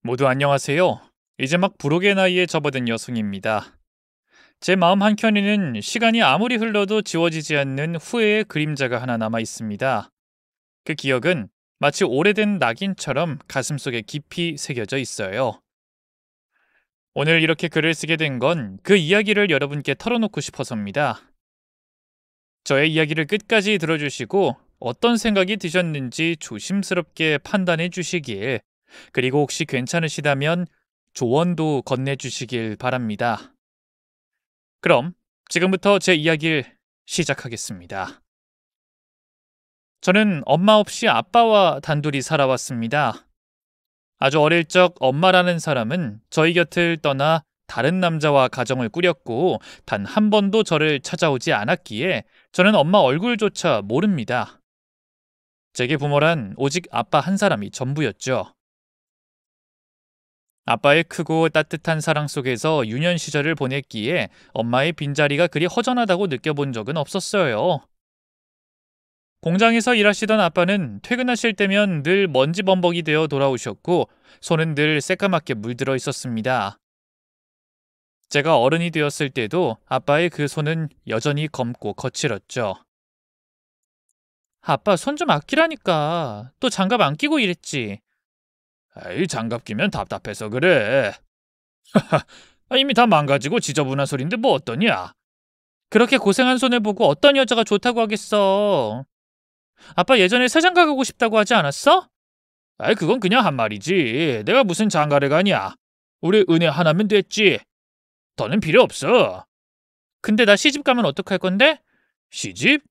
모두 안녕하세요. 이제 막 부록의 나이에 접어든 여성입니다. 제 마음 한켠에는 시간이 아무리 흘러도 지워지지 않는 후회의 그림자가 하나 남아 있습니다. 그 기억은 마치 오래된 낙인처럼 가슴속에 깊이 새겨져 있어요. 오늘 이렇게 글을 쓰게 된 건 그 이야기를 여러분께 털어놓고 싶어서입니다. 저의 이야기를 끝까지 들어주시고 어떤 생각이 드셨는지 조심스럽게 판단해 주시길, 그리고 혹시 괜찮으시다면 조언도 건네주시길 바랍니다. 그럼 지금부터 제 이야기를 시작하겠습니다. 저는 엄마 없이 아빠와 단둘이 살아왔습니다. 아주 어릴 적 엄마라는 사람은 저희 곁을 떠나 다른 남자와 가정을 꾸렸고 단 한 번도 저를 찾아오지 않았기에 저는 엄마 얼굴조차 모릅니다. 제게 부모란 오직 아빠 한 사람이 전부였죠. 아빠의 크고 따뜻한 사랑 속에서 유년 시절을 보냈기에 엄마의 빈자리가 그리 허전하다고 느껴본 적은 없었어요. 공장에서 일하시던 아빠는 퇴근하실 때면 늘 먼지범벅이 되어 돌아오셨고 손은 늘 새까맣게 물들어 있었습니다. 제가 어른이 되었을 때도 아빠의 그 손은 여전히 검고 거칠었죠. 아빠 손 좀 아끼라니까. 또 장갑 안 끼고 일했지. 아이, 장갑 끼면 답답해서 그래. 이미 다 망가지고 지저분한 소린데 뭐 어떠냐? 그렇게 고생한 손을 보고 어떤 여자가 좋다고 하겠어. 아빠 예전에 새장가 가고 싶다고 하지 않았어? 아이, 그건 그냥 한 말이지. 내가 무슨 장가를 가냐. 우리 은혜 하나면 됐지. 더는 필요 없어. 근데 나 시집 가면 어떡할 건데? 시집?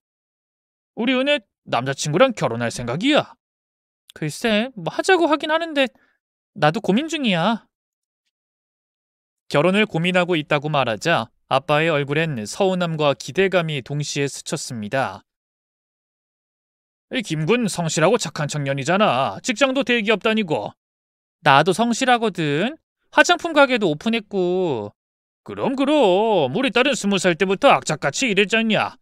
우리 은혜 남자친구랑 결혼할 생각이야. 글쎄, 뭐 하자고 하긴 하는데 나도 고민 중이야. 결혼을 고민하고 있다고 말하자 아빠의 얼굴엔 서운함과 기대감이 동시에 스쳤습니다. 이 김군 성실하고 착한 청년이잖아. 직장도 대기업 다니고. 나도 성실하거든. 화장품 가게도 오픈했고. 그럼 우리 딸은 20살 때부터 악착같이 일했잖냐.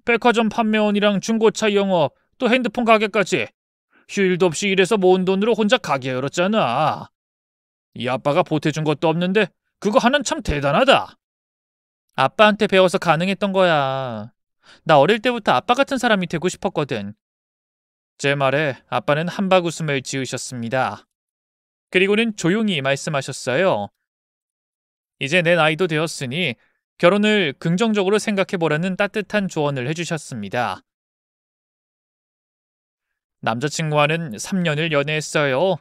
백화점 판매원이랑 중고차 영업, 또 핸드폰 가게까지 휴일도 없이 일해서 모은 돈으로 혼자 가게 열었잖아. 이 아빠가 보태준 것도 없는데 그거 하나는 참 대단하다. 아빠한테 배워서 가능했던 거야. 나 어릴 때부터 아빠 같은 사람이 되고 싶었거든. 제 말에 아빠는 한박 웃음을 지으셨습니다. 그리고는 조용히 말씀하셨어요. 이제 내 나이도 되었으니 결혼을 긍정적으로 생각해보라는 따뜻한 조언을 해주셨습니다. 남자친구와는 3년을 연애했어요.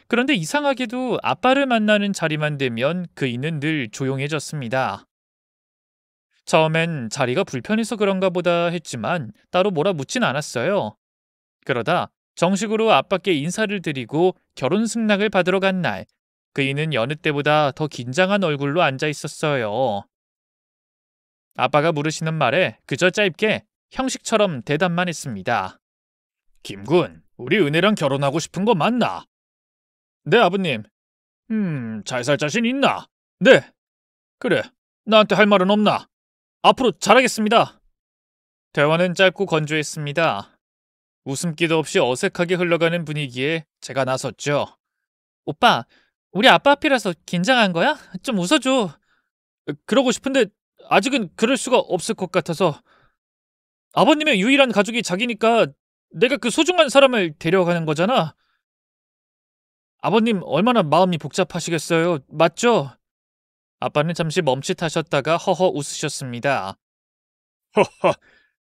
그런데 이상하게도 아빠를 만나는 자리만 되면 그이는 늘 조용해졌습니다. 처음엔 자리가 불편해서 그런가 보다 했지만 따로 뭐라 묻진 않았어요. 그러다 정식으로 아빠께 인사를 드리고 결혼 승낙을 받으러 간 날, 그이는 여느 때보다 더 긴장한 얼굴로 앉아 있었어요. 아빠가 물으시는 말에 그저 짧게 형식처럼 대답만 했습니다. 김군, 우리 은혜랑 결혼하고 싶은 거 맞나? 네, 아버님. 잘 살 자신 있나? 네. 그래, 나한테 할 말은 없나? 앞으로 잘하겠습니다. 대화는 짧고 건조했습니다. 웃음기도 없이 어색하게 흘러가는 분위기에 제가 나섰죠. 오빠, 우리 아빠 앞이라서 긴장한 거야? 좀 웃어줘. 그러고 싶은데 아직은 그럴 수가 없을 것 같아서. 아버님의 유일한 가족이 자기니까 내가 그 소중한 사람을 데려가는 거잖아. 아버님 얼마나 마음이 복잡하시겠어요. 맞죠? 아빠는 잠시 멈칫하셨다가 허허 웃으셨습니다. 허허,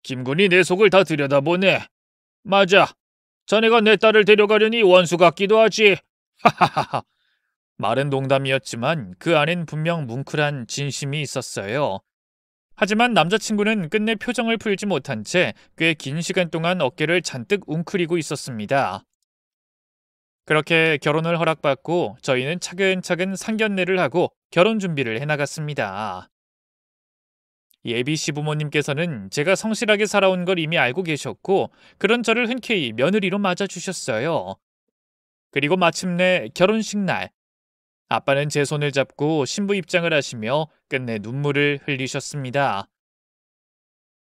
김군이 내 속을 다 들여다보네. 맞아. 자네가 내 딸을 데려가려니 원수 같기도 하지. 하하하하. 말은 농담이었지만 그 안엔 분명 뭉클한 진심이 있었어요. 하지만 남자친구는 끝내 표정을 풀지 못한 채 꽤 긴 시간 동안 어깨를 잔뜩 웅크리고 있었습니다. 그렇게 결혼을 허락받고 저희는 차근차근 상견례를 하고 결혼 준비를 해나갔습니다. 예비 시부모님께서는 제가 성실하게 살아온 걸 이미 알고 계셨고 그런 저를 흔쾌히 며느리로 맞아주셨어요. 그리고 마침내 결혼식 날, 아빠는 제 손을 잡고 신부 입장을 하시며 끝내 눈물을 흘리셨습니다.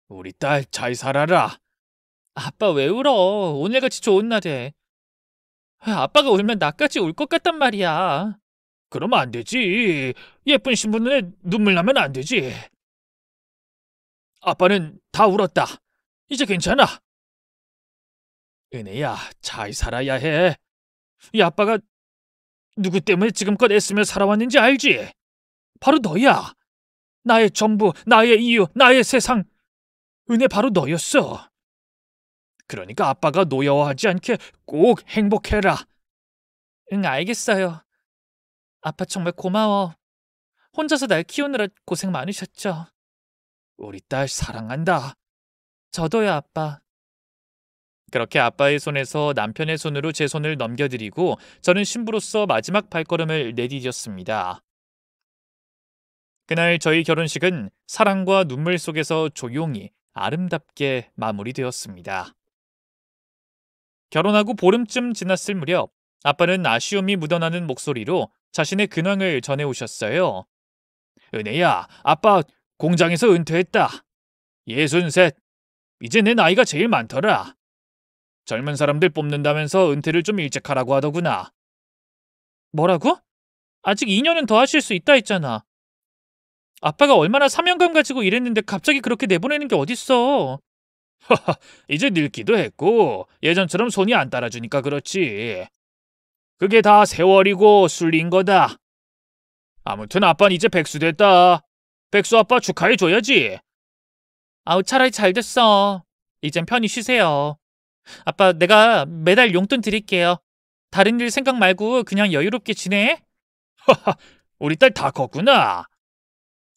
우리 딸 잘 살아라. 아빠 왜 울어? 오늘같이 좋은 날에. 아빠가 울면 나까지 울 것 같단 말이야. 그러면 안 되지. 예쁜 신부 눈에 눈물 나면 안 되지. 아빠는 다 울었다. 이제 괜찮아. 은혜야, 잘 살아야 해. 이 아빠가 누구 때문에 지금껏 애쓰며 살아왔는지 알지? 바로 너야. 나의 전부, 나의 이유, 나의 세상. 은혜 바로 너였어. 그러니까 아빠가 노여워하지 않게 꼭 행복해라. 응, 알겠어요. 아빠 정말 고마워. 혼자서 날 키우느라 고생 많으셨죠. 우리 딸 사랑한다. 저도요, 아빠. 그렇게 아빠의 손에서 남편의 손으로 제 손을 넘겨드리고 저는 신부로서 마지막 발걸음을 내디뎠습니다. 그날 저희 결혼식은 사랑과 눈물 속에서 조용히 아름답게 마무리되었습니다. 결혼하고 보름쯤 지났을 무렵 아빠는 아쉬움이 묻어나는 목소리로 자신의 근황을 전해오셨어요. 은혜야, 아빠 공장에서 은퇴했다. 63. 이제 내 나이가 제일 많더라. 젊은 사람들 뽑는다면서 은퇴를 좀 일찍 하라고 하더구나. 뭐라고? 아직 2년은 더 하실 수 있다 했잖아. 아빠가 얼마나 사명감 가지고 일했는데 갑자기 그렇게 내보내는 게 어딨어. 이제 늙기도 했고 예전처럼 손이 안 따라주니까 그렇지. 그게 다 세월이고 술린 거다. 아무튼 아빠는 이제 백수 됐다. 백수 아빠 축하해줘야지. 아우, 차라리 잘 됐어. 이젠 편히 쉬세요. 아빠, 내가 매달 용돈 드릴게요. 다른 일 생각 말고 그냥 여유롭게 지내. 우리 딸 다 컸구나.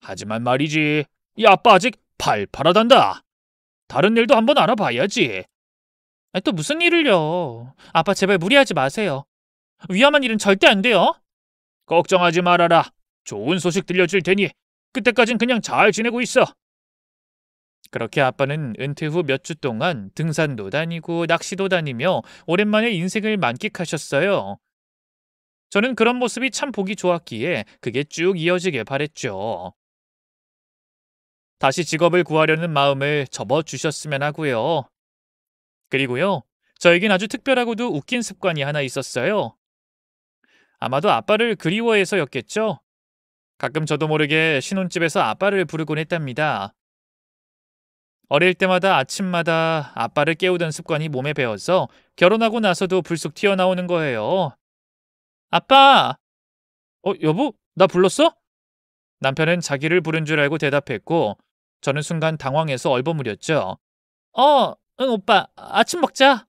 하지만 말이지, 이 아빠 아직 팔팔하단다. 다른 일도 한번 알아봐야지. 아니, 또 무슨 일을요? 아빠 제발 무리하지 마세요. 위험한 일은 절대 안 돼요. 걱정하지 말아라. 좋은 소식 들려줄 테니 그때까진 그냥 잘 지내고 있어. 그렇게 아빠는 은퇴 후 몇 주 동안 등산도 다니고 낚시도 다니며 오랜만에 인생을 만끽하셨어요. 저는 그런 모습이 참 보기 좋았기에 그게 쭉 이어지길 바랬죠. 다시 직업을 구하려는 마음을 접어주셨으면 하고요. 그리고요, 저에겐 아주 특별하고도 웃긴 습관이 하나 있었어요. 아마도 아빠를 그리워해서였겠죠? 가끔 저도 모르게 신혼집에서 아빠를 부르곤 했답니다. 어릴 때마다 아침마다 아빠를 깨우던 습관이 몸에 배어서 결혼하고 나서도 불쑥 튀어나오는 거예요. 아빠! 여보? 나 불렀어? 남편은 자기를 부른 줄 알고 대답했고 저는 순간 당황해서 얼버무렸죠. 응, 오빠. 아침 먹자.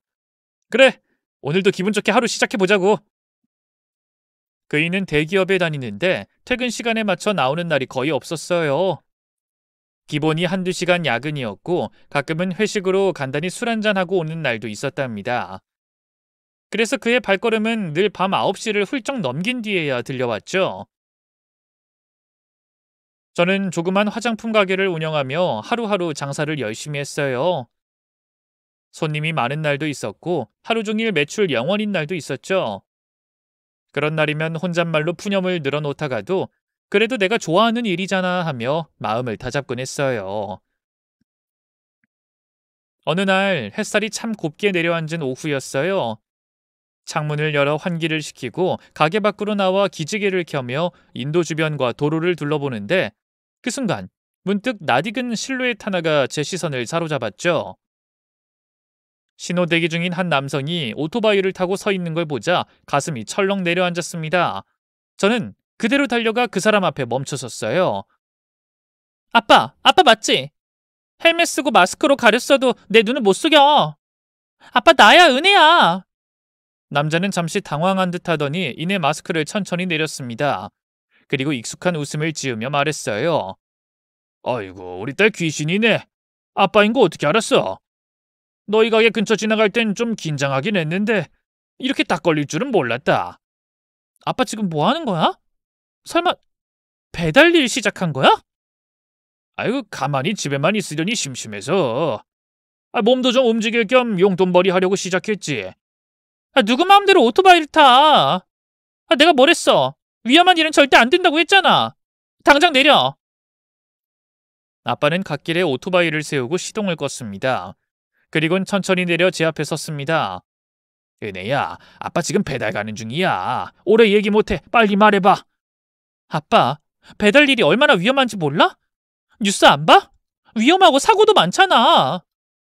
그래, 오늘도 기분 좋게 하루 시작해보자고. 그이는 대기업에 다니는데 퇴근 시간에 맞춰 나오는 날이 거의 없었어요. 기본이 한두 시간 야근이었고 가끔은 회식으로 간단히 술 한잔하고 오는 날도 있었답니다. 그래서 그의 발걸음은 늘 밤 9시를 훌쩍 넘긴 뒤에야 들려왔죠. 저는 조그만 화장품 가게를 운영하며 하루하루 장사를 열심히 했어요. 손님이 많은 날도 있었고 하루 종일 매출 0원인 날도 있었죠. 그런 날이면 혼잣말로 푸념을 늘어놓다가도 그래도 내가 좋아하는 일이잖아 하며 마음을 다잡곤 했어요. 어느 날 햇살이 참 곱게 내려앉은 오후였어요. 창문을 열어 환기를 시키고 가게 밖으로 나와 기지개를 켜며 인도 주변과 도로를 둘러보는데 그 순간 문득 낯익은 실루엣 하나가 제 시선을 사로잡았죠. 신호 대기 중인 한 남성이 오토바이를 타고 서 있는 걸 보자 가슴이 철렁 내려앉았습니다. 저는 그대로 달려가 그 사람 앞에 멈춰섰어요. 아빠 맞지? 헬멧 쓰고 마스크로 가렸어도 내 눈을 못 속여. 아빠 나야, 은혜야. 남자는 잠시 당황한 듯 하더니 이내 마스크를 천천히 내렸습니다. 그리고 익숙한 웃음을 지으며 말했어요. 아이고, 우리 딸 귀신이네. 아빠인 거 어떻게 알았어? 너희 가게 근처 지나갈 땐 좀 긴장하긴 했는데 이렇게 딱 걸릴 줄은 몰랐다. 아빠 지금 뭐 하는 거야? 설마 배달 일 시작한 거야? 아이고, 가만히 집에만 있으려니 심심해서. 몸도 좀 움직일 겸 용돈벌이 하려고 시작했지. 누구 마음대로 오토바이를 타. 내가 뭘 했어? 위험한 일은 절대 안 된다고 했잖아. 당장 내려. 아빠는 갓길에 오토바이를 세우고 시동을 껐습니다. 그리곤 천천히 내려 제 앞에 섰습니다. 은혜야, 아빠 지금 배달 가는 중이야. 오래 얘기 못해. 빨리 말해봐. 아빠, 배달 일이 얼마나 위험한지 몰라? 뉴스 안 봐? 위험하고 사고도 많잖아.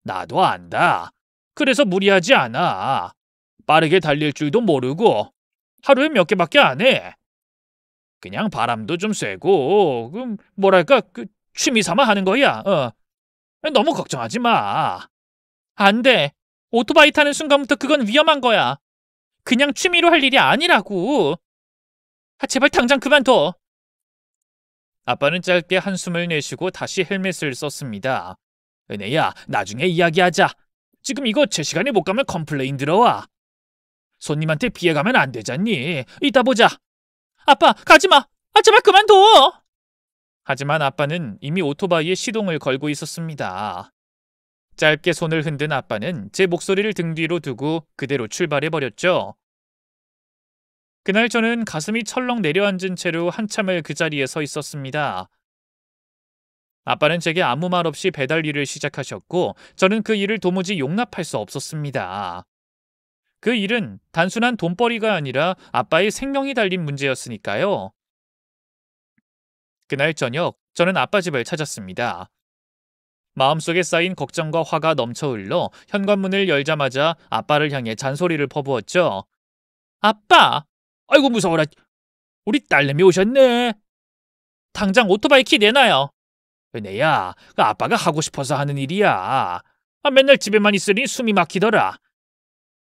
나도 안다. 그래서 무리하지 않아. 빠르게 달릴 줄도 모르고 하루에 몇 개밖에 안 해. 그냥 바람도 좀 쐬고 뭐랄까 취미 삼아 하는 거야. 너무 걱정하지 마. 안 돼. 오토바이 타는 순간부터 그건 위험한 거야. 그냥 취미로 할 일이 아니라고. 제발 당장 그만둬. 아빠는 짧게 한숨을 내쉬고 다시 헬멧을 썼습니다. 은혜야, 나중에 이야기하자. 지금 이거 제 시간에 못 가면 컴플레인 들어와. 손님한테 피해가면 안 되잖니. 이따 보자. 아빠, 가지 마. 제발 그만둬. 하지만 아빠는 이미 오토바이에 시동을 걸고 있었습니다. 짧게 손을 흔든 아빠는 제 목소리를 등 뒤로 두고 그대로 출발해버렸죠. 그날 저는 가슴이 철렁 내려앉은 채로 한참을 그 자리에 서 있었습니다. 아빠는 제게 아무 말 없이 배달 일을 시작하셨고 저는 그 일을 도무지 용납할 수 없었습니다. 그 일은 단순한 돈벌이가 아니라 아빠의 생명이 달린 문제였으니까요. 그날 저녁 저는 아빠 집을 찾았습니다. 마음속에 쌓인 걱정과 화가 넘쳐 흘러 현관문을 열자마자 아빠를 향해 잔소리를 퍼부었죠. 아빠! 아이고 무서워라. 우리 딸내미 오셨네. 당장 오토바이 키 내놔요. 은혜야, 아빠가 하고 싶어서 하는 일이야. 맨날 집에만 있으니 숨이 막히더라.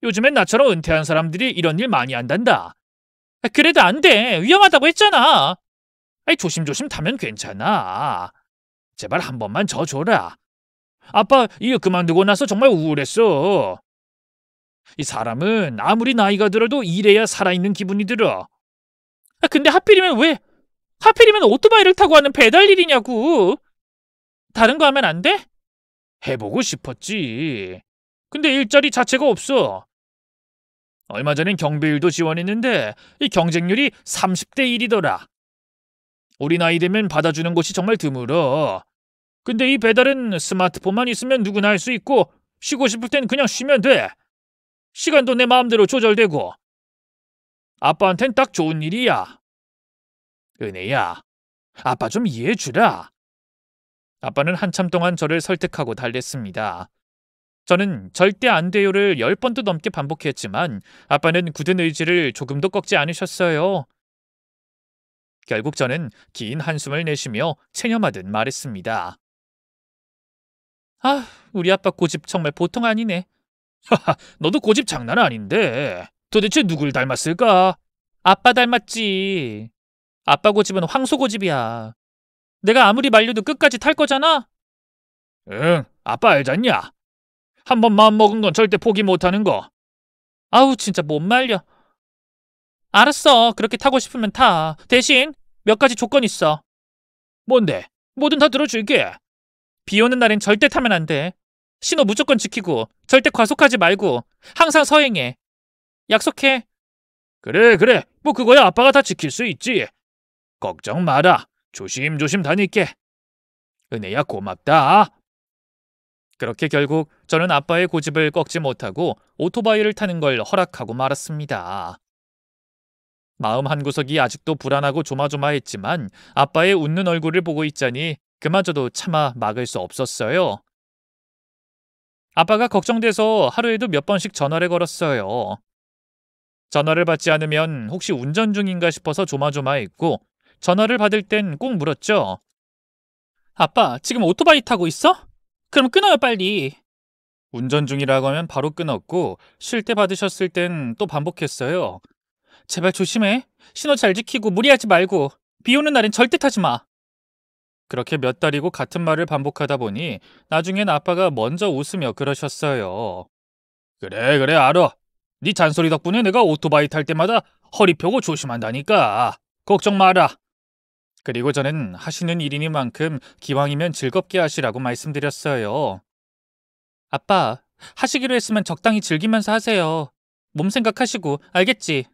요즘엔 나처럼 은퇴한 사람들이 이런 일 많이 한단다. 그래도 안 돼. 위험하다고 했잖아. 조심조심 타면 괜찮아. 제발 한 번만 저 줘라. 아빠 이거 그만두고 나서 정말 우울했어. 이 사람은 아무리 나이가 들어도 일해야 살아있는 기분이 들어. 근데 하필이면 오토바이를 타고 하는 배달 일이냐고. 다른 거 하면 안 돼? 해보고 싶었지. 근데 일자리 자체가 없어. 얼마 전엔 경비일도 지원했는데 이 경쟁률이 30대 1이더라. 우리 나이 되면 받아주는 곳이 정말 드물어. 근데 이 배달은 스마트폰만 있으면 누구나 할 수 있고 쉬고 싶을 땐 그냥 쉬면 돼. 시간도 내 마음대로 조절되고. 아빠한텐 딱 좋은 일이야. 은혜야, 아빠 좀 이해해주라. 아빠는 한참 동안 저를 설득하고 달랬습니다. 저는 절대 안 돼요를 10번도 넘게 반복했지만 아빠는 굳은 의지를 조금도 꺾지 않으셨어요. 결국 저는 긴 한숨을 내쉬며 체념하듯 말했습니다. 우리 아빠 고집 정말 보통 아니네. 하하, 너도 고집 장난 아닌데. 도대체 누굴 닮았을까? 아빠 닮았지. 아빠 고집은 황소 고집이야. 내가 아무리 말려도 끝까지 탈 거잖아? 응, 아빠 알잖냐? 한 번 마음먹은 건 절대 포기 못하는 거. 아우, 진짜 못 말려. 알았어, 그렇게 타고 싶으면 타. 대신 몇 가지 조건 있어. 뭔데? 뭐든 다 들어줄게. 비 오는 날엔 절대 타면 안 돼. 신호 무조건 지키고 절대 과속하지 말고 항상 서행해. 약속해. 그래. 뭐 그거야 아빠가 다 지킬 수 있지. 걱정 마라. 조심조심 다닐게. 은혜야 고맙다. 그렇게 결국 저는 아빠의 고집을 꺾지 못하고 오토바이를 타는 걸 허락하고 말았습니다. 마음 한구석이 아직도 불안하고 조마조마했지만 아빠의 웃는 얼굴을 보고 있자니 그마저도 차마 막을 수 없었어요. 아빠가 걱정돼서 하루에도 몇 번씩 전화를 걸었어요. 전화를 받지 않으면 혹시 운전 중인가 싶어서 조마조마했고 전화를 받을 땐 꼭 물었죠. 아빠, 지금 오토바이 타고 있어? 그럼 끊어요, 빨리. 운전 중이라고 하면 바로 끊었고 쉴 때 받으셨을 땐 또 반복했어요. 제발 조심해. 신호 잘 지키고 무리하지 말고. 비 오는 날엔 절대 타지 마. 그렇게 몇 달이고 같은 말을 반복하다 보니 나중엔 아빠가 먼저 웃으며 그러셨어요. 그래 알아. 네 잔소리 덕분에 내가 오토바이 탈 때마다 허리 펴고 조심한다니까. 걱정 마라. 그리고 저는 하시는 일이니만큼 기왕이면 즐겁게 하시라고 말씀드렸어요. 아빠, 하시기로 했으면 적당히 즐기면서 하세요. 몸 생각하시고, 알겠지?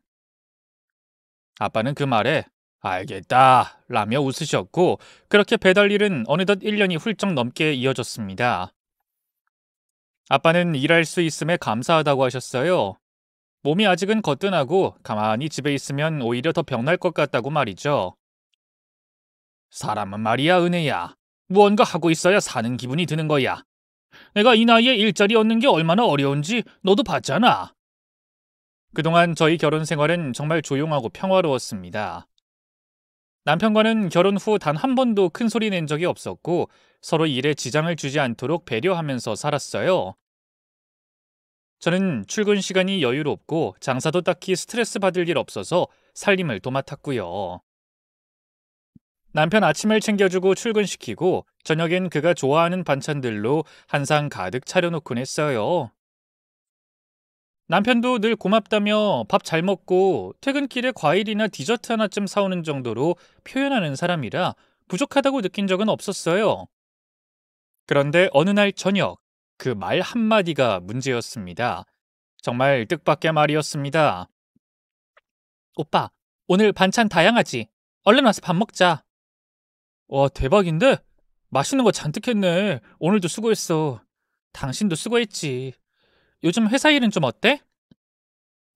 아빠는 그 말에 알겠다 라며 웃으셨고 그렇게 배달 일은 어느덧 1년이 훌쩍 넘게 이어졌습니다. 아빠는 일할 수 있음에 감사하다고 하셨어요. 몸이 아직은 거뜬하고 가만히 집에 있으면 오히려 더 병날 것 같다고 말이죠. 사람은 말이야, 은혜야. 무언가 하고 있어야 사는 기분이 드는 거야. 내가 이 나이에 일자리 얻는 게 얼마나 어려운지 너도 봤잖아. 그동안 저희 결혼 생활은 정말 조용하고 평화로웠습니다. 남편과는 결혼 후 단 한 번도 큰 소리 낸 적이 없었고 서로 일에 지장을 주지 않도록 배려하면서 살았어요. 저는 출근 시간이 여유롭고 장사도 딱히 스트레스 받을 일 없어서 살림을 도맡았고요. 남편 아침을 챙겨주고 출근시키고 저녁엔 그가 좋아하는 반찬들로 한상 가득 차려놓곤 했어요. 남편도 늘 고맙다며 밥 잘 먹고 퇴근길에 과일이나 디저트 하나쯤 사오는 정도로 표현하는 사람이라 부족하다고 느낀 적은 없었어요. 그런데 어느 날 저녁, 그 말 한마디가 문제였습니다. 정말 뜻밖의 말이었습니다. 오빠, 오늘 반찬 다양하지? 얼른 와서 밥 먹자. 와, 대박인데? 맛있는 거 잔뜩 했네. 오늘도 수고했어. 당신도 수고했지. 요즘 회사 일은 좀 어때?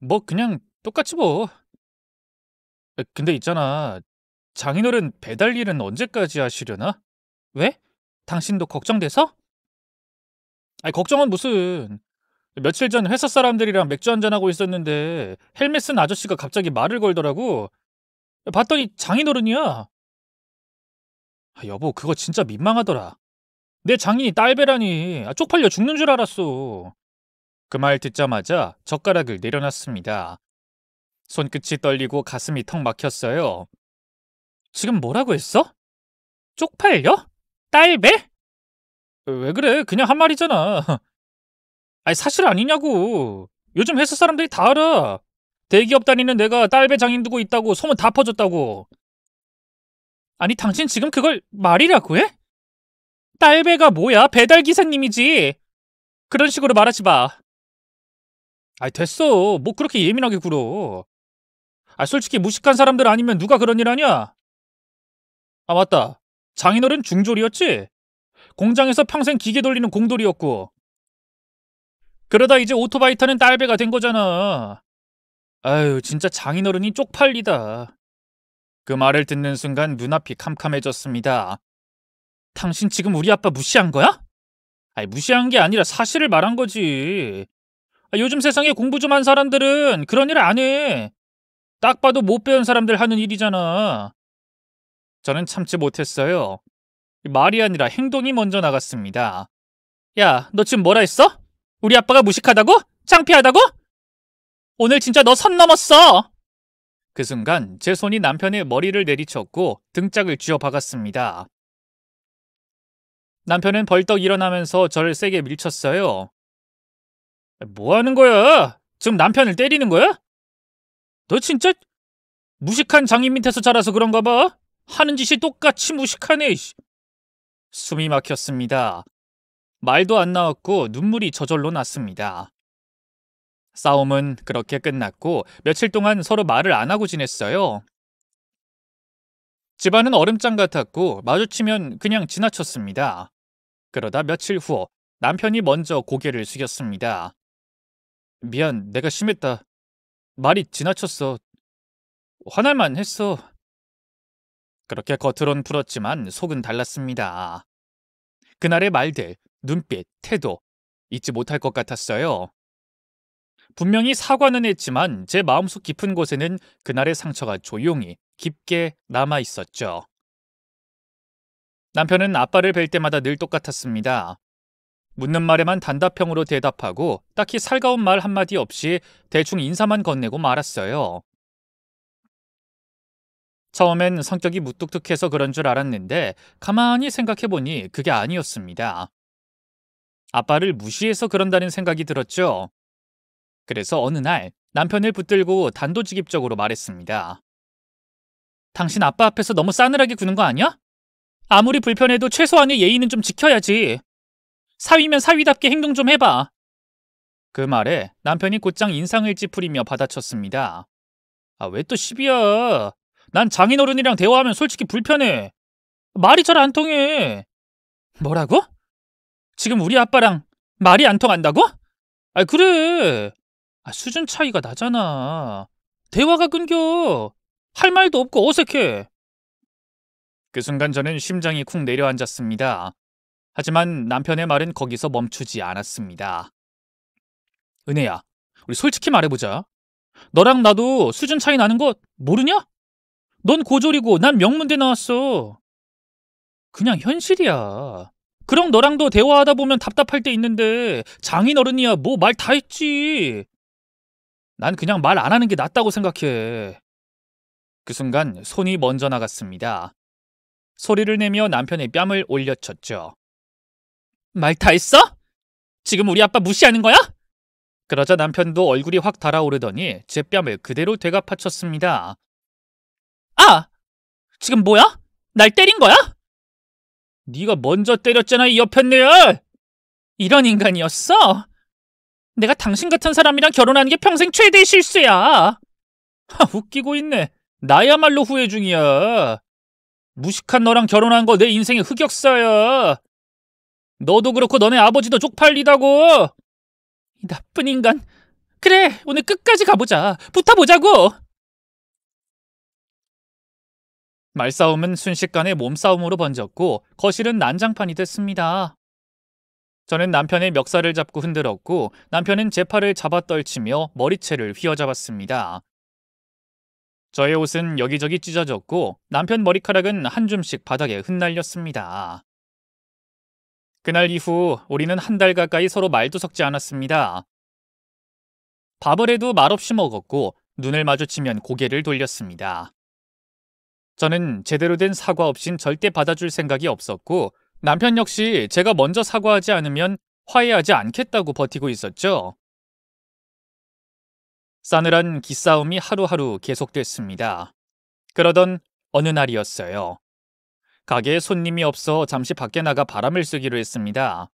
뭐 그냥 똑같지 뭐. 근데 있잖아. 장인어른 배달 일은 언제까지 하시려나? 왜? 당신도 걱정돼서? 아니 걱정은 무슨. 며칠 전 회사 사람들이랑 맥주 한잔하고 있었는데 헬멧 쓴 아저씨가 갑자기 말을 걸더라고. 봤더니 장인어른이야. 여보 그거 진짜 민망하더라. 내 장인이 딸배라니. 쪽팔려 죽는 줄 알았어. 그 말 듣자마자 젓가락을 내려놨습니다. 손끝이 떨리고 가슴이 턱 막혔어요. 지금 뭐라고 했어? 쪽팔려? 딸배? 왜 그래? 그냥 한 말이잖아. 아니 사실 아니냐고. 요즘 회사 사람들이 다 알아. 대기업 다니는 내가 딸배 장인 두고 있다고 소문 다 퍼졌다고. 아니 당신 지금 그걸 말이라고 해? 딸배가 뭐야? 배달 기사님이지. 그런 식으로 말하지 마. 아이 됐어. 뭐 그렇게 예민하게 굴어. 솔직히 무식한 사람들 아니면 누가 그런 일 하냐? 아 맞다. 장인어른 중졸이었지? 공장에서 평생 기계 돌리는 공돌이었고. 그러다 이제 오토바이 타는 딸배가 된 거잖아. 아유 진짜 장인어른이 쪽팔리다. 그 말을 듣는 순간 눈앞이 캄캄해졌습니다. 당신 지금 우리 아빠 무시한 거야? 아니 무시한 게 아니라 사실을 말한 거지. 요즘 세상에 공부 좀 한 사람들은 그런 일 안 해. 딱 봐도 못 배운 사람들 하는 일이잖아. 저는 참지 못했어요. 말이 아니라 행동이 먼저 나갔습니다. 야, 너 지금 뭐라 했어? 우리 아빠가 무식하다고? 창피하다고? 오늘 진짜 너 선 넘었어! 그 순간 제 손이 남편의 머리를 내리쳤고 등짝을 쥐어 박았습니다. 남편은 벌떡 일어나면서 저를 세게 밀쳤어요. 뭐 하는 거야? 지금 남편을 때리는 거야? 너 진짜 무식한 장인 밑에서 자라서 그런가 봐. 하는 짓이 똑같이 무식하네. 숨이 막혔습니다. 말도 안 나왔고 눈물이 저절로 났습니다. 싸움은 그렇게 끝났고 며칠 동안 서로 말을 안 하고 지냈어요. 집안은 얼음장 같았고 마주치면 그냥 지나쳤습니다. 그러다 며칠 후 남편이 먼저 고개를 숙였습니다. 미안, 내가 심했다. 말이 지나쳤어. 화날만 했어. 그렇게 겉으론 풀었지만 속은 달랐습니다. 그날의 말들, 눈빛, 태도 잊지 못할 것 같았어요. 분명히 사과는 했지만 제 마음속 깊은 곳에는 그날의 상처가 조용히 깊게 남아 있었죠. 남편은 아빠를 뵐 때마다 늘 똑같았습니다. 묻는 말에만 단답형으로 대답하고 딱히 살가운 말 한마디 없이 대충 인사만 건네고 말았어요. 처음엔 성격이 무뚝뚝해서 그런 줄 알았는데 가만히 생각해보니 그게 아니었습니다. 아빠를 무시해서 그런다는 생각이 들었죠. 그래서 어느 날 남편을 붙들고 단도직입적으로 말했습니다. 당신 아빠 앞에서 너무 싸늘하게 구는 거 아니야? 아무리 불편해도 최소한의 예의는 좀 지켜야지. 사위면 사위답게 행동 좀 해봐. 그 말에 남편이 곧장 인상을 찌푸리며 받아쳤습니다. 왜 또 시비야? 난 장인어른이랑 대화하면 솔직히 불편해. 말이 잘 안 통해. 뭐라고? 지금 우리 아빠랑 말이 안 통한다고? 그래. 수준 차이가 나잖아. 대화가 끊겨. 할 말도 없고 어색해. 그 순간 저는 심장이 쿵 내려앉았습니다. 하지만 남편의 말은 거기서 멈추지 않았습니다. 은혜야, 우리 솔직히 말해보자. 너랑 나도 수준 차이 나는 거 모르냐? 넌 고졸이고 난 명문대 나왔어. 그냥 현실이야. 그럼 너랑도 대화하다 보면 답답할 때 있는데 장인어른이야 뭐 말 다 했지. 난 그냥 말 안 하는 게 낫다고 생각해. 그 순간 손이 먼저 나갔습니다. 소리를 내며 남편의 뺨을 올려쳤죠. 말 다 했어? 지금 우리 아빠 무시하는 거야? 그러자 남편도 얼굴이 확 달아오르더니 제 뺨을 그대로 되갚아쳤습니다. 아! 지금 뭐야? 날 때린 거야? 네가 먼저 때렸잖아, 이 여편네야! 이런 인간이었어? 내가 당신 같은 사람이랑 결혼하는 게 평생 최대의 실수야. 웃기고 있네. 나야말로 후회 중이야. 무식한 너랑 결혼한 거 내 인생의 흑역사야. 너도 그렇고 너네 아버지도 쪽팔리다고. 이 나쁜 인간. 그래, 오늘 끝까지 가보자. 붙어보자고. 말싸움은 순식간에 몸싸움으로 번졌고 거실은 난장판이 됐습니다. 저는 남편의 멱살을 잡고 흔들었고 남편은 제 팔을 잡아 떨치며 머리채를 휘어잡았습니다. 저의 옷은 여기저기 찢어졌고 남편 머리카락은 한 줌씩 바닥에 흩날렸습니다. 그날 이후 우리는 한 달 가까이 서로 말도 섞지 않았습니다. 밥을 해도 말없이 먹었고 눈을 마주치면 고개를 돌렸습니다. 저는 제대로 된 사과 없인 절대 받아줄 생각이 없었고 남편 역시 제가 먼저 사과하지 않으면 화해하지 않겠다고 버티고 있었죠. 싸늘한 기싸움이 하루하루 계속됐습니다. 그러던 어느 날이었어요. 가게에 손님이 없어 잠시 밖에 나가 바람을 쐬기로 했습니다.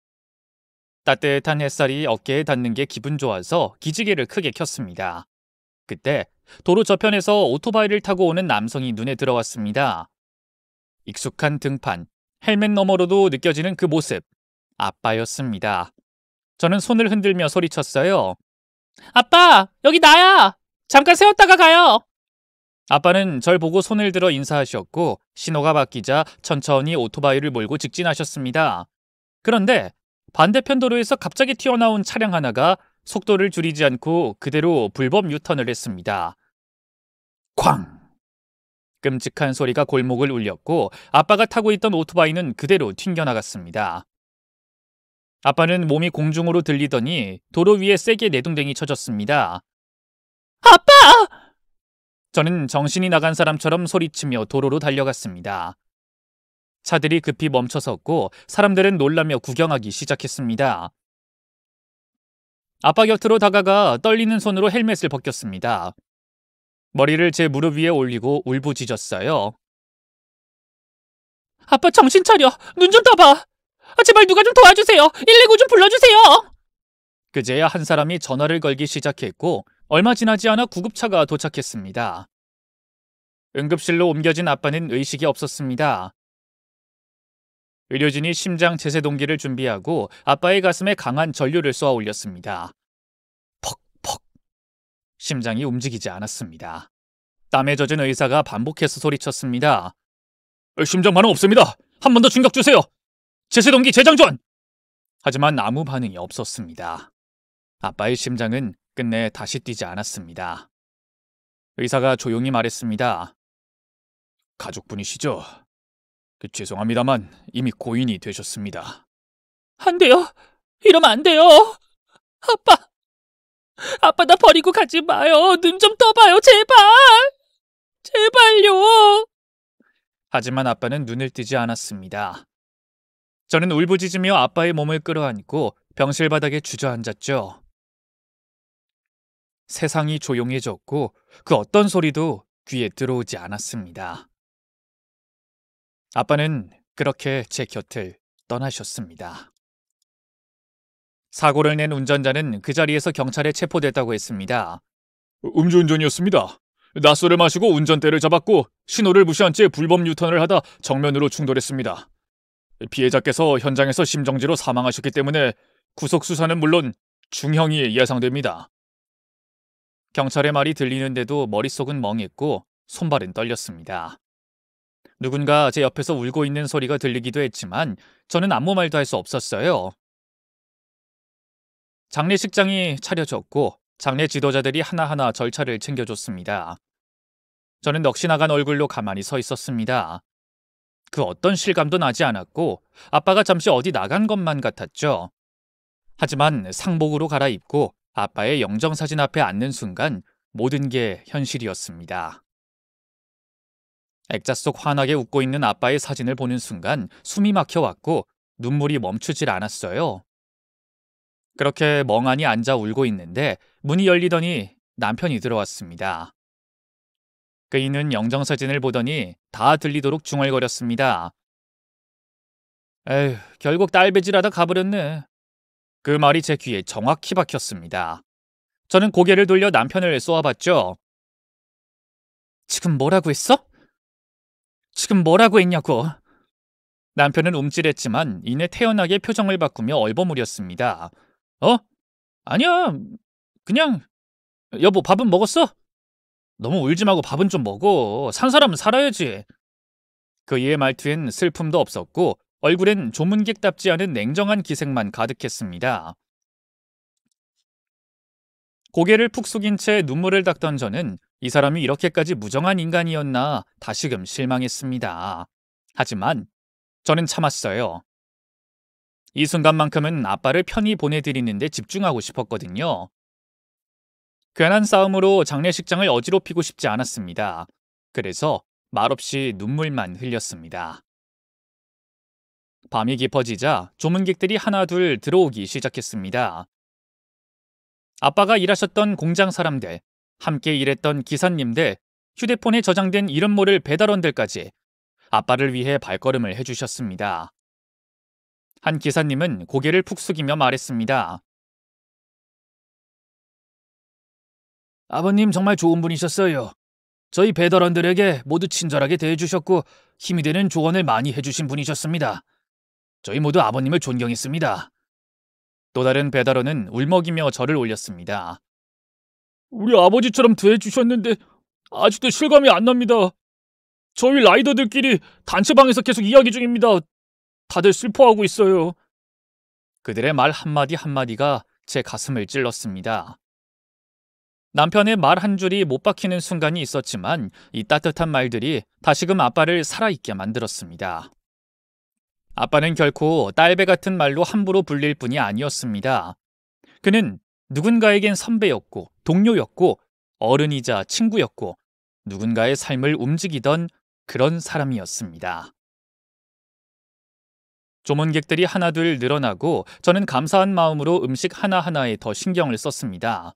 따뜻한 햇살이 어깨에 닿는 게 기분 좋아서 기지개를 크게 켰습니다. 그때 도로 저편에서 오토바이를 타고 오는 남성이 눈에 들어왔습니다. 익숙한 등판, 헬멧 너머로도 느껴지는 그 모습, 아빠였습니다. 저는 손을 흔들며 소리쳤어요. 아빠, 여기 나야! 잠깐 세웠다가 가요! 아빠는 절 보고 손을 들어 인사하셨고 신호가 바뀌자 천천히 오토바이를 몰고 직진하셨습니다. 그런데 반대편 도로에서 갑자기 튀어나온 차량 하나가 속도를 줄이지 않고 그대로 불법 유턴을 했습니다. 쾅! 끔찍한 소리가 골목을 울렸고 아빠가 타고 있던 오토바이는 그대로 튕겨나갔습니다. 아빠는 몸이 공중으로 들리더니 도로 위에 세게 내동댕이 쳐졌습니다. 아빠! 저는 정신이 나간 사람처럼 소리치며 도로로 달려갔습니다. 차들이 급히 멈춰섰고 사람들은 놀라며 구경하기 시작했습니다. 아빠 곁으로 다가가 떨리는 손으로 헬멧을 벗겼습니다. 머리를 제 무릎 위에 올리고 울부짖었어요. 아빠 정신 차려. 눈 좀 떠봐. 제발 누가 좀 도와주세요. 119 좀 불러주세요. 그제야 한 사람이 전화를 걸기 시작했고 얼마 지나지 않아 구급차가 도착했습니다. 응급실로 옮겨진 아빠는 의식이 없었습니다. 의료진이 심장 제세동기를 준비하고 아빠의 가슴에 강한 전류를 쏘아 올렸습니다. 퍽퍽. 심장이 움직이지 않았습니다. 땀에 젖은 의사가 반복해서 소리쳤습니다. 심장 반응 없습니다. 한 번 더 충격 주세요. 제세동기 재장전! 하지만 아무 반응이 없었습니다. 아빠의 심장은 끝내 다시 뛰지 않았습니다. 의사가 조용히 말했습니다. 가족분이시죠? 죄송합니다만 이미 고인이 되셨습니다. 안 돼요. 이러면 안 돼요. 아빠 나 버리고 가지 마요. 눈 좀 떠봐요. 제발. 제발요. 하지만 아빠는 눈을 뜨지 않았습니다. 저는 울부짖으며 아빠의 몸을 끌어안고 병실 바닥에 주저앉았죠. 세상이 조용해졌고 그 어떤 소리도 귀에 들어오지 않았습니다. 아빠는 그렇게 제 곁을 떠나셨습니다. 사고를 낸 운전자는 그 자리에서 경찰에 체포됐다고 했습니다. 음주운전이었습니다. 낮술을 마시고 운전대를 잡았고 신호를 무시한 채 불법 유턴을 하다 정면으로 충돌했습니다. 피해자께서 현장에서 심정지로 사망하셨기 때문에 구속 수사는 물론 중형이 예상됩니다. 경찰의 말이 들리는데도 머릿속은 멍했고 손발은 떨렸습니다. 누군가 제 옆에서 울고 있는 소리가 들리기도 했지만 저는 아무 말도 할 수 없었어요. 장례식장이 차려졌고 장례 지도자들이 하나하나 절차를 챙겨줬습니다. 저는 넋이 나간 얼굴로 가만히 서 있었습니다. 그 어떤 실감도 나지 않았고 아빠가 잠시 어디 나간 것만 같았죠. 하지만 상복으로 갈아입고 아빠의 영정사진 앞에 앉는 순간 모든 게 현실이었습니다. 액자 속 환하게 웃고 있는 아빠의 사진을 보는 순간 숨이 막혀왔고 눈물이 멈추질 않았어요. 그렇게 멍하니 앉아 울고 있는데 문이 열리더니 남편이 들어왔습니다. 그이는 영정사진을 보더니 다 들리도록 중얼거렸습니다. 에휴, 결국 딸배질하다 가버렸네. 그 말이 제 귀에 정확히 박혔습니다. 저는 고개를 돌려 남편을 쏘아봤죠. 지금 뭐라고 했어? 지금 뭐라고 했냐고. 남편은 움찔했지만 이내 태연하게 표정을 바꾸며 얼버무렸습니다. 어? 아니야. 그냥 여보 밥은 먹었어? 너무 울지 말고 밥은 좀 먹어. 산 사람은 살아야지. 그의 말투엔 슬픔도 없었고 얼굴엔 조문객답지 않은 냉정한 기색만 가득했습니다. 고개를 푹 숙인 채 눈물을 닦던 저는 이 사람이 이렇게까지 무정한 인간이었나 다시금 실망했습니다. 하지만 저는 참았어요. 이 순간만큼은 아빠를 편히 보내드리는데 집중하고 싶었거든요. 괜한 싸움으로 장례식장을 어지럽히고 싶지 않았습니다. 그래서 말없이 눈물만 흘렸습니다. 밤이 깊어지자 조문객들이 하나둘 들어오기 시작했습니다. 아빠가 일하셨던 공장 사람들, 함께 일했던 기사님들, 휴대폰에 저장된 이름 모를 배달원들까지 아빠를 위해 발걸음을 해주셨습니다. 한 기사님은 고개를 푹 숙이며 말했습니다. 아버님 정말 좋은 분이셨어요. 저희 배달원들에게 모두 친절하게 대해주셨고 힘이 되는 조언을 많이 해주신 분이셨습니다. 저희 모두 아버님을 존경했습니다. 또 다른 배달원은 울먹이며 절을 올렸습니다. 우리 아버지처럼 대해주셨는데 아직도 실감이 안 납니다. 저희 라이더들끼리 단체방에서 계속 이야기 중입니다. 다들 슬퍼하고 있어요. 그들의 말 한마디 한마디가 제 가슴을 찔렀습니다. 남편의 말 한 줄이 못 박히는 순간이 있었지만 이 따뜻한 말들이 다시금 아빠를 살아있게 만들었습니다. 아빠는 결코 딸배 같은 말로 함부로 불릴 뿐이 아니었습니다. 그는 누군가에겐 선배였고 동료였고 어른이자 친구였고 누군가의 삶을 움직이던 그런 사람이었습니다. 조문객들이 하나둘 늘어나고 저는 감사한 마음으로 음식 하나하나에 더 신경을 썼습니다.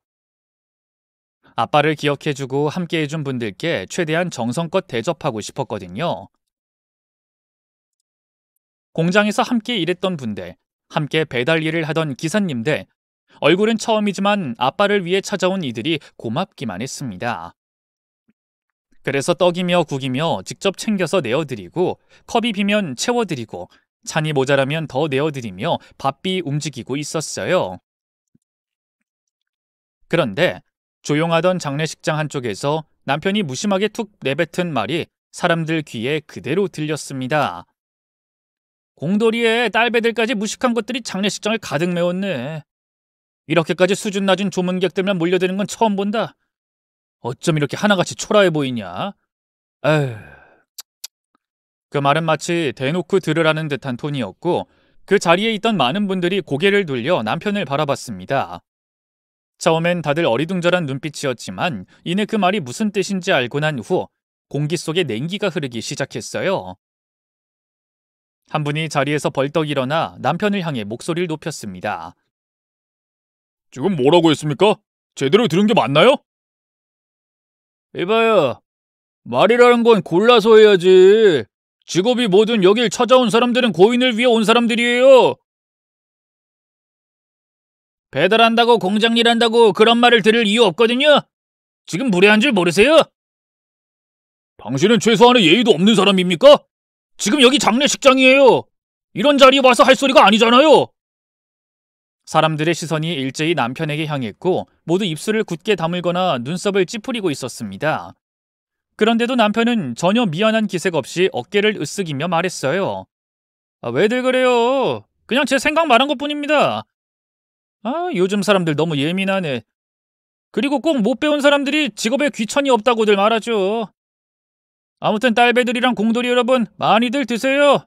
아빠를 기억해주고 함께해준 분들께 최대한 정성껏 대접하고 싶었거든요. 공장에서 함께 일했던 분들, 함께 배달 일을 하던 기사님들, 얼굴은 처음이지만 아빠를 위해 찾아온 이들이 고맙기만 했습니다. 그래서 떡이며 국이며 직접 챙겨서 내어드리고 컵이 비면 채워드리고 잔이 모자라면 더 내어드리며 바삐 움직이고 있었어요. 그런데 조용하던 장례식장 한쪽에서 남편이 무심하게 툭 내뱉은 말이 사람들 귀에 그대로 들렸습니다. 공돌이에 딸배들까지 무식한 것들이 장례식장을 가득 메웠네. 이렇게까지 수준 낮은 조문객들만 몰려드는 건 처음 본다. 어쩜 이렇게 하나같이 초라해 보이냐? 에휴. 그 말은 마치 대놓고 들으라는 듯한 톤이었고 그 자리에 있던 많은 분들이 고개를 돌려 남편을 바라봤습니다. 처음엔 다들 어리둥절한 눈빛이었지만 이내 그 말이 무슨 뜻인지 알고 난 후 공기 속에 냉기가 흐르기 시작했어요. 한 분이 자리에서 벌떡 일어나 남편을 향해 목소리를 높였습니다. 지금 뭐라고 했습니까? 제대로 들은 게 맞나요? 이봐요. 말이라는 건 골라서 해야지. 직업이 뭐든 여길 찾아온 사람들은 고인을 위해 온 사람들이에요. 배달한다고 공장 일한다고 그런 말을 들을 이유 없거든요. 지금 무례한 줄 모르세요? 당신은 최소한의 예의도 없는 사람입니까? 지금 여기 장례식장이에요. 이런 자리에 와서 할 소리가 아니잖아요. 사람들의 시선이 일제히 남편에게 향했고 모두 입술을 굳게 다물거나 눈썹을 찌푸리고 있었습니다. 그런데도 남편은 전혀 미안한 기색 없이 어깨를 으쓱이며 말했어요. 왜들 그래요? 그냥 제 생각 말한 것뿐입니다. 요즘 사람들 너무 예민하네. 그리고 꼭 못 배운 사람들이 직업에 귀천이 없다고들 말하죠. 아무튼 딸배들이랑 공돌이 여러분 많이들 드세요.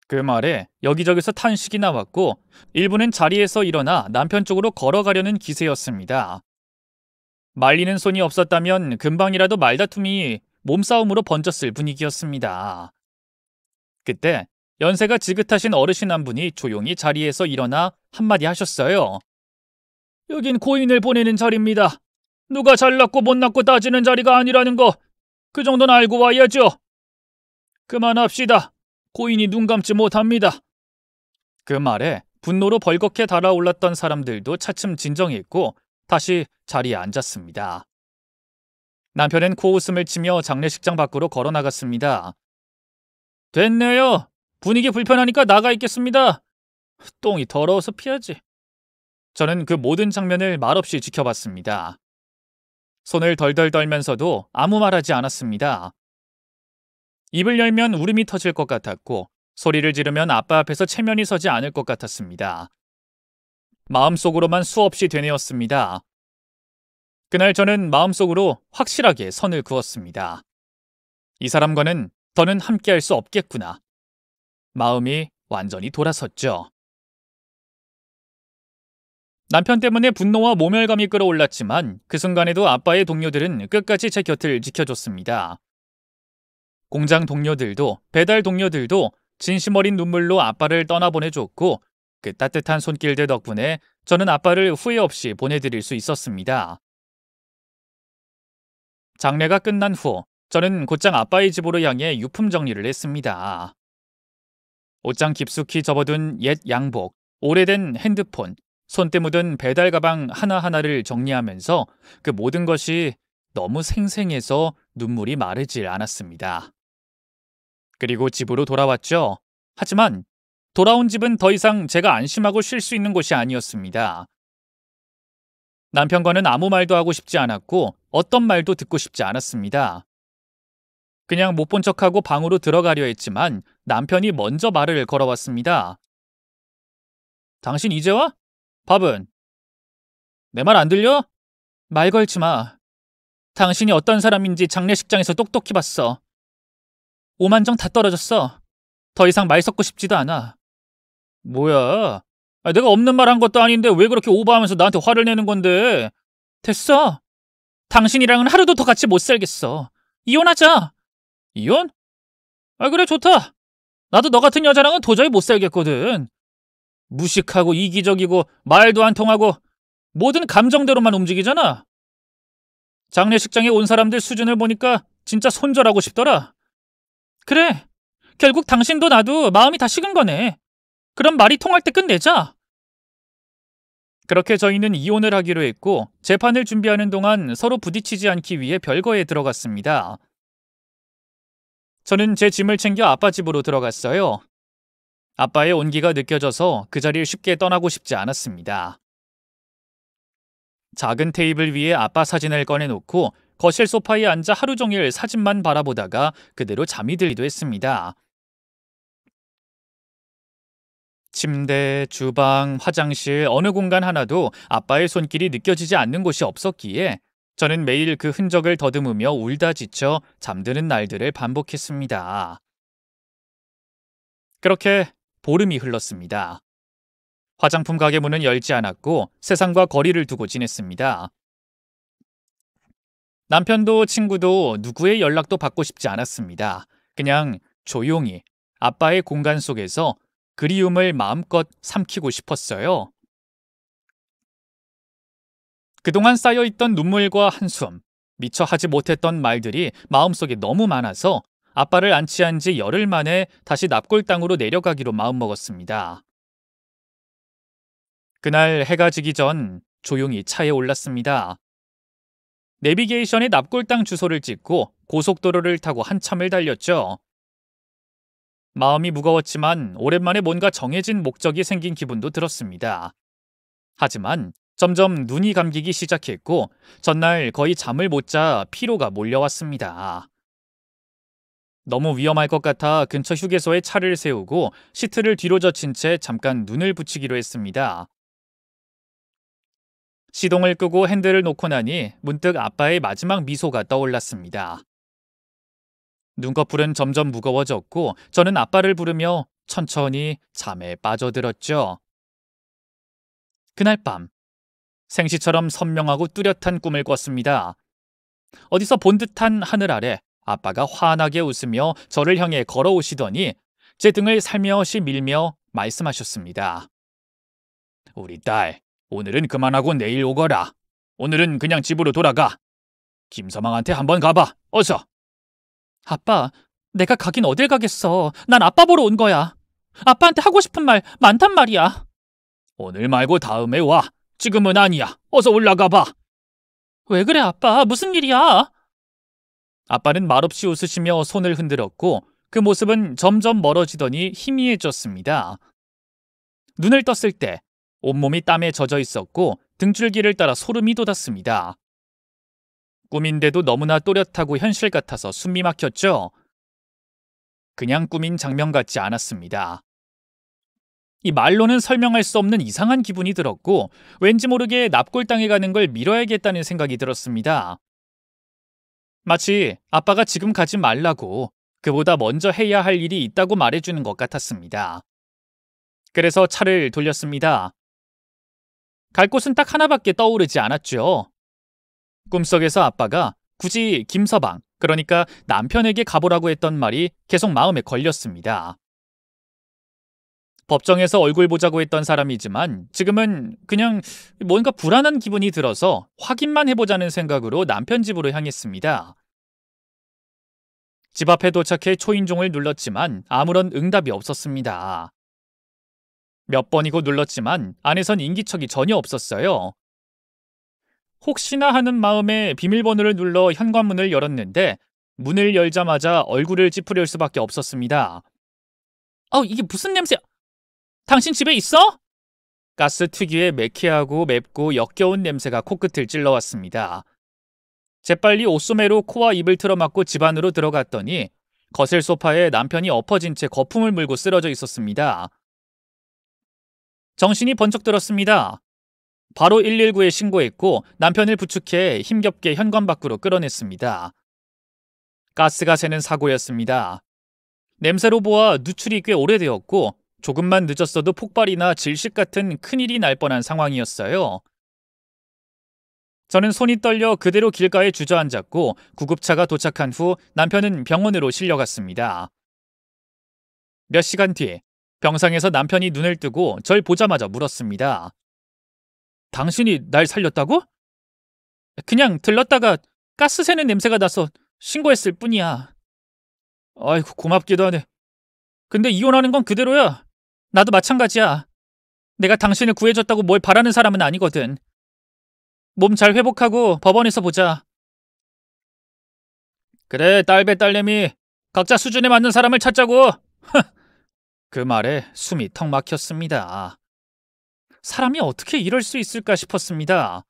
그 말에 여기저기서 탄식이 나왔고 일부는 자리에서 일어나 남편 쪽으로 걸어가려는 기세였습니다. 말리는 손이 없었다면 금방이라도 말다툼이 몸싸움으로 번졌을 분위기였습니다. 그때 연세가 지긋하신 어르신 한 분이 조용히 자리에서 일어나 한마디 하셨어요. 여긴 고인을 보내는 자리입니다. 누가 잘났고 못났고 따지는 자리가 아니라는 거 그 정도는 알고 와야죠. 그만합시다. 고인이 눈 감지 못합니다. 그 말에 분노로 벌겋게 달아올랐던 사람들도 차츰 진정했고 다시 자리에 앉았습니다. 남편은 코웃음을 치며 장례식장 밖으로 걸어나갔습니다. 됐네요. 분위기 불편하니까 나가 있겠습니다. 똥이 더러워서 피하지. 저는 그 모든 장면을 말없이 지켜봤습니다. 손을 덜덜 떨면서도 아무 말하지 않았습니다. 입을 열면 울음이 터질 것 같았고 소리를 지르면 아빠 앞에서 체면이 서지 않을 것 같았습니다. 마음속으로만 수없이 되뇌었습니다. 그날 저는 마음속으로 확실하게 선을 그었습니다. 이 사람과는 더는 함께할 수 없겠구나. 마음이 완전히 돌아섰죠. 남편 때문에 분노와 모멸감이 끌어올랐지만 그 순간에도 아빠의 동료들은 끝까지 제 곁을 지켜줬습니다. 공장 동료들도 배달 동료들도 진심 어린 눈물로 아빠를 떠나보내줬고 그 따뜻한 손길들 덕분에 저는 아빠를 후회 없이 보내드릴 수 있었습니다. 장례가 끝난 후 저는 곧장 아빠의 집으로 향해 유품 정리를 했습니다. 옷장 깊숙이 접어둔 옛 양복, 오래된 핸드폰, 손때 묻은 배달 가방 하나하나를 정리하면서 그 모든 것이 너무 생생해서 눈물이 마르질 않았습니다. 그리고 집으로 돌아왔죠. 하지만 돌아온 집은 더 이상 제가 안심하고 쉴 수 있는 곳이 아니었습니다. 남편과는 아무 말도 하고 싶지 않았고 어떤 말도 듣고 싶지 않았습니다. 그냥 못 본 척하고 방으로 들어가려 했지만 남편이 먼저 말을 걸어왔습니다. 당신 이제 와? 밥은? 내 말 안 들려? 말 걸지 마. 당신이 어떤 사람인지 장례식장에서 똑똑히 봤어. 오만정 다 떨어졌어. 더 이상 말 섞고 싶지도 않아. 뭐야? 내가 없는 말 한 것도 아닌데 왜 그렇게 오버하면서 나한테 화를 내는 건데? 됐어. 당신이랑은 하루도 더 같이 못 살겠어. 이혼하자. 이혼? 그래 좋다. 나도 너 같은 여자랑은 도저히 못 살겠거든. 무식하고 이기적이고 말도 안 통하고 모든 감정대로만 움직이잖아. 장례식장에 온 사람들 수준을 보니까 진짜 손절하고 싶더라. 그래. 결국 당신도 나도 마음이 다 식은 거네. 그럼 말이 통할 때 끝내자. 그렇게 저희는 이혼을 하기로 했고 재판을 준비하는 동안 서로 부딪히지 않기 위해 별거에 들어갔습니다. 저는 제 짐을 챙겨 아빠 집으로 들어갔어요. 아빠의 온기가 느껴져서 그 자리를 쉽게 떠나고 싶지 않았습니다. 작은 테이블 위에 아빠 사진을 꺼내놓고 거실 소파에 앉아 하루 종일 사진만 바라보다가 그대로 잠이 들기도 했습니다. 침대, 주방, 화장실 어느 공간 하나도 아빠의 손길이 느껴지지 않는 곳이 없었기에 저는 매일 그 흔적을 더듬으며 울다 지쳐 잠드는 날들을 반복했습니다. 그렇게 보름이 흘렀습니다. 화장품 가게 문은 열지 않았고 세상과 거리를 두고 지냈습니다. 남편도 친구도 누구의 연락도 받고 싶지 않았습니다. 그냥 조용히 아빠의 공간 속에서 그리움을 마음껏 삼키고 싶었어요. 그동안 쌓여있던 눈물과 한숨, 미처 하지 못했던 말들이 마음속에 너무 많아서 아빠를 안치한 지 열흘 만에 다시 납골당으로 내려가기로 마음먹었습니다. 그날 해가 지기 전 조용히 차에 올랐습니다. 내비게이션에 납골당 주소를 찍고 고속도로를 타고 한참을 달렸죠. 마음이 무거웠지만 오랜만에 뭔가 정해진 목적이 생긴 기분도 들었습니다. 하지만 점점 눈이 감기기 시작했고 전날 거의 잠을 못 자 피로가 몰려왔습니다. 너무 위험할 것 같아 근처 휴게소에 차를 세우고 시트를 뒤로 젖힌 채 잠깐 눈을 붙이기로 했습니다. 시동을 끄고 핸들을 놓고 나니 문득 아빠의 마지막 미소가 떠올랐습니다. 눈꺼풀은 점점 무거워졌고 저는 아빠를 부르며 천천히 잠에 빠져들었죠. 그날 밤 생시처럼 선명하고 뚜렷한 꿈을 꿨습니다. 어디서 본 듯한 하늘 아래 아빠가 환하게 웃으며 저를 향해 걸어오시더니 제 등을 살며시 밀며 말씀하셨습니다. 우리 딸, 오늘은 그만하고 내일 오거라. 오늘은 그냥 집으로 돌아가. 김서방한테 한번 가봐. 어서. 아빠, 내가 가긴 어딜 가겠어. 난 아빠 보러 온 거야. 아빠한테 하고 싶은 말 많단 말이야. 오늘 말고 다음에 와. 지금은 아니야. 어서 올라가 봐. 왜 그래, 아빠? 무슨 일이야? 아빠는 말없이 웃으시며 손을 흔들었고 그 모습은 점점 멀어지더니 희미해졌습니다. 눈을 떴을 때 온몸이 땀에 젖어 있었고 등줄기를 따라 소름이 돋았습니다. 꿈인데도 너무나 또렷하고 현실 같아서 숨이 막혔죠. 그냥 꿈인 장면 같지 않았습니다. 이 말로는 설명할 수 없는 이상한 기분이 들었고 왠지 모르게 납골당해 가는 걸 미뤄야겠다는 생각이 들었습니다. 마치 아빠가 지금 가지 말라고 그보다 먼저 해야 할 일이 있다고 말해주는 것 같았습니다. 그래서 차를 돌렸습니다. 갈 곳은 딱 하나밖에 떠오르지 않았죠. 꿈속에서 아빠가 굳이 김서방, 그러니까 남편에게 가보라고 했던 말이 계속 마음에 걸렸습니다. 법정에서 얼굴 보자고 했던 사람이지만 지금은 그냥 뭔가 불안한 기분이 들어서 확인만 해보자는 생각으로 남편 집으로 향했습니다. 집 앞에 도착해 초인종을 눌렀지만 아무런 응답이 없었습니다. 몇 번이고 눌렀지만 안에선 인기척이 전혀 없었어요. 혹시나 하는 마음에 비밀번호를 눌러 현관문을 열었는데 문을 열자마자 얼굴을 찌푸릴 수밖에 없었습니다. 이게 무슨 냄새야? 당신 집에 있어? 가스 특유의 매캐하고 맵고 역겨운 냄새가 코끝을 찔러왔습니다. 재빨리 옷소매로 코와 입을 틀어막고 집 안으로 들어갔더니 거실 소파에 남편이 엎어진 채 거품을 물고 쓰러져 있었습니다. 정신이 번쩍 들었습니다. 바로 119에 신고했고 남편을 부축해 힘겹게 현관 밖으로 끌어냈습니다. 가스가 새는 사고였습니다. 냄새로 보아 누출이 꽤 오래되었고 조금만 늦었어도 폭발이나 질식 같은 큰일이 날 뻔한 상황이었어요. 저는 손이 떨려 그대로 길가에 주저앉았고 구급차가 도착한 후 남편은 병원으로 실려갔습니다. 몇 시간 뒤 병상에서 남편이 눈을 뜨고 절 보자마자 물었습니다. 당신이 날 살렸다고? 그냥 들렀다가 가스 새는 냄새가 나서 신고했을 뿐이야. 아이고, 고맙기도 하네. 근데 이혼하는 건 그대로야. 나도 마찬가지야. 내가 당신을 구해줬다고 뭘 바라는 사람은 아니거든. 몸 잘 회복하고 법원에서 보자. 그래, 딸배 딸내미. 각자 수준에 맞는 사람을 찾자고. 그 말에 숨이 턱 막혔습니다. 사람이 어떻게 이럴 수 있을까 싶었습니다.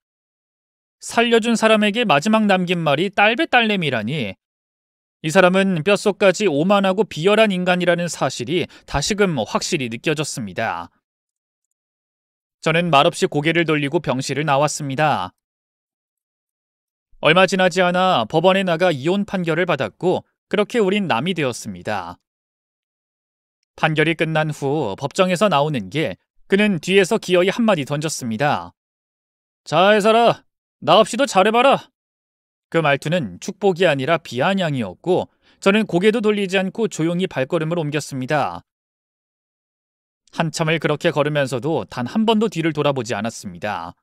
살려준 사람에게 마지막 남긴 말이 딸배 딸내미라니. 이 사람은 뼛속까지 오만하고 비열한 인간이라는 사실이 다시금 확실히 느껴졌습니다. 저는 말없이 고개를 돌리고 병실을 나왔습니다. 얼마 지나지 않아 법원에 나가 이혼 판결을 받았고 그렇게 우린 남이 되었습니다. 판결이 끝난 후 법정에서 나오는 게 그는 뒤에서 기어이 한마디 던졌습니다. 자, 해설아, 나 없이도 잘해봐라. 그 말투는 축복이 아니라 비아냥이었고 저는 고개도 돌리지 않고 조용히 발걸음을 옮겼습니다. 한참을 그렇게 걸으면서도 단 한 번도 뒤를 돌아보지 않았습니다.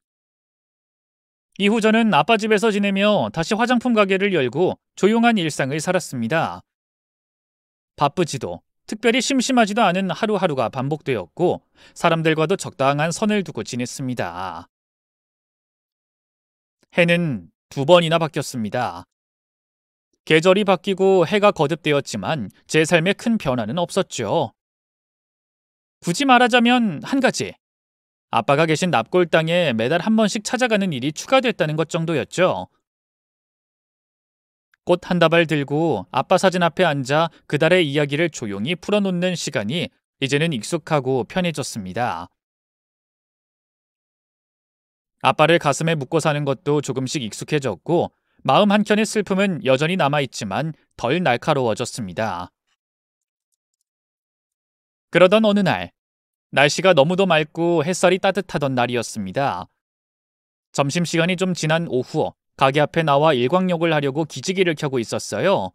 이후 저는 아빠 집에서 지내며 다시 화장품 가게를 열고 조용한 일상을 살았습니다. 바쁘지도 특별히 심심하지도 않은 하루하루가 반복되었고 사람들과도 적당한 선을 두고 지냈습니다. 해는 2번이나 바뀌었습니다. 계절이 바뀌고 해가 거듭되었지만 제 삶에 큰 변화는 없었죠. 굳이 말하자면 한 가지. 아빠가 계신 납골 땅에 매달 한 번씩 찾아가는 일이 추가됐다는 것 정도였죠. 꽃 한 다발 들고 아빠 사진 앞에 앉아 그달의 이야기를 조용히 풀어놓는 시간이 이제는 익숙하고 편해졌습니다. 아빠를 가슴에 묻고 사는 것도 조금씩 익숙해졌고 마음 한켠의 슬픔은 여전히 남아있지만 덜 날카로워졌습니다. 그러던 어느 날, 날씨가 너무도 맑고 햇살이 따뜻하던 날이었습니다. 점심시간이 좀 지난 오후, 가게 앞에 나와 일광욕을 하려고 기지개를 켜고 있었어요.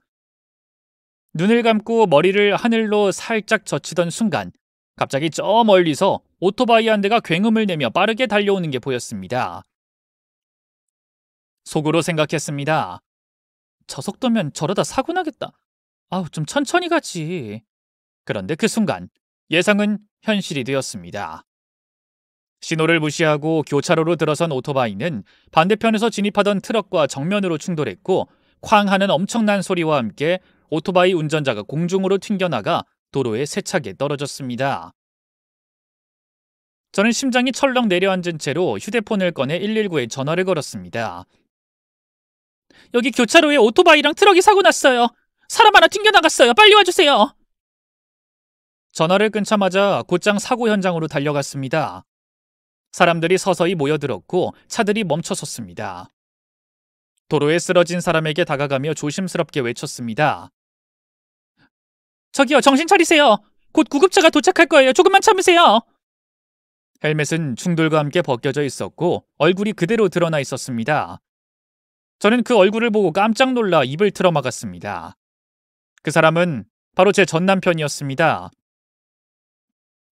눈을 감고 머리를 하늘로 살짝 젖히던 순간, 갑자기 저 멀리서 오토바이 한 대가 굉음을 내며 빠르게 달려오는 게 보였습니다. 속으로 생각했습니다. 저 속도면 저러다 사고 나겠다. 아우, 좀 천천히 가지. 그런데 그 순간, 예상은 현실이 되었습니다. 신호를 무시하고 교차로로 들어선 오토바이는 반대편에서 진입하던 트럭과 정면으로 충돌했고 쾅 하는 엄청난 소리와 함께 오토바이 운전자가 공중으로 튕겨나가 도로에 세차게 떨어졌습니다. 저는 심장이 철렁 내려앉은 채로 휴대폰을 꺼내 119에 전화를 걸었습니다. 여기 교차로에 오토바이랑 트럭이 사고 났어요. 사람 하나 튕겨나갔어요. 빨리 와주세요. 전화를 끊자마자 곧장 사고 현장으로 달려갔습니다. 사람들이 서서히 모여들었고 차들이 멈춰섰습니다. 도로에 쓰러진 사람에게 다가가며 조심스럽게 외쳤습니다. 저기요, 정신 차리세요. 곧 구급차가 도착할 거예요. 조금만 참으세요. 헬멧은 충돌과 함께 벗겨져 있었고 얼굴이 그대로 드러나 있었습니다. 저는 그 얼굴을 보고 깜짝 놀라 입을 틀어막았습니다. 그 사람은 바로 제 전남편이었습니다.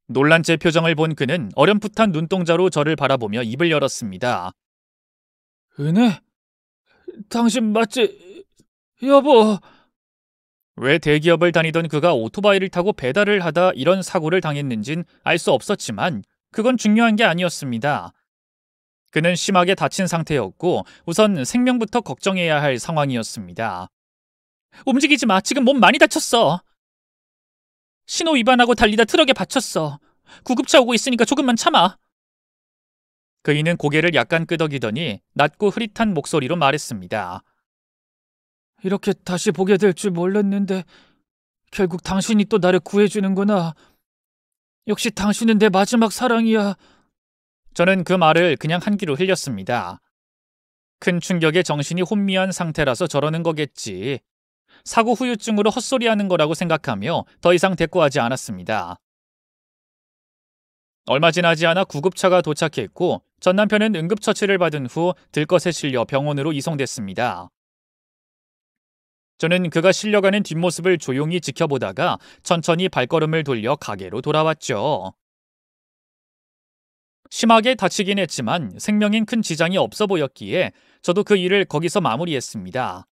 놀란 제 표정을 본 그는 어렴풋한 눈동자로 저를 바라보며 입을 열었습니다. 은혜? 당신 맞지? 여보. 왜 대기업을 다니던 그가 오토바이를 타고 배달을 하다 이런 사고를 당했는진 알 수 없었지만 그건 중요한 게 아니었습니다. 그는 심하게 다친 상태였고 우선 생명부터 걱정해야 할 상황이었습니다. 움직이지 마. 지금 몸 많이 다쳤어. 신호 위반하고 달리다 트럭에 받쳤어. 구급차 오고 있으니까 조금만 참아. 그이는 고개를 약간 끄덕이더니 낮고 흐릿한 목소리로 말했습니다. 이렇게 다시 보게 될 줄 몰랐는데 결국 당신이 또 나를 구해주는구나. 역시 당신은 내 마지막 사랑이야. 저는 그 말을 그냥 한 귀로 흘렸습니다. 큰 충격에 정신이 혼미한 상태라서 저러는 거겠지. 사고 후유증으로 헛소리하는 거라고 생각하며 더 이상 대꾸하지 않았습니다. 얼마 지나지 않아 구급차가 도착했고 전 남편은 응급처치를 받은 후 들것에 실려 병원으로 이송됐습니다. 저는 그가 실려가는 뒷모습을 조용히 지켜보다가 천천히 발걸음을 돌려 가게로 돌아왔죠. 심하게 다치긴 했지만 생명엔 큰 지장이 없어 보였기에 저도 그 일을 거기서 마무리했습니다.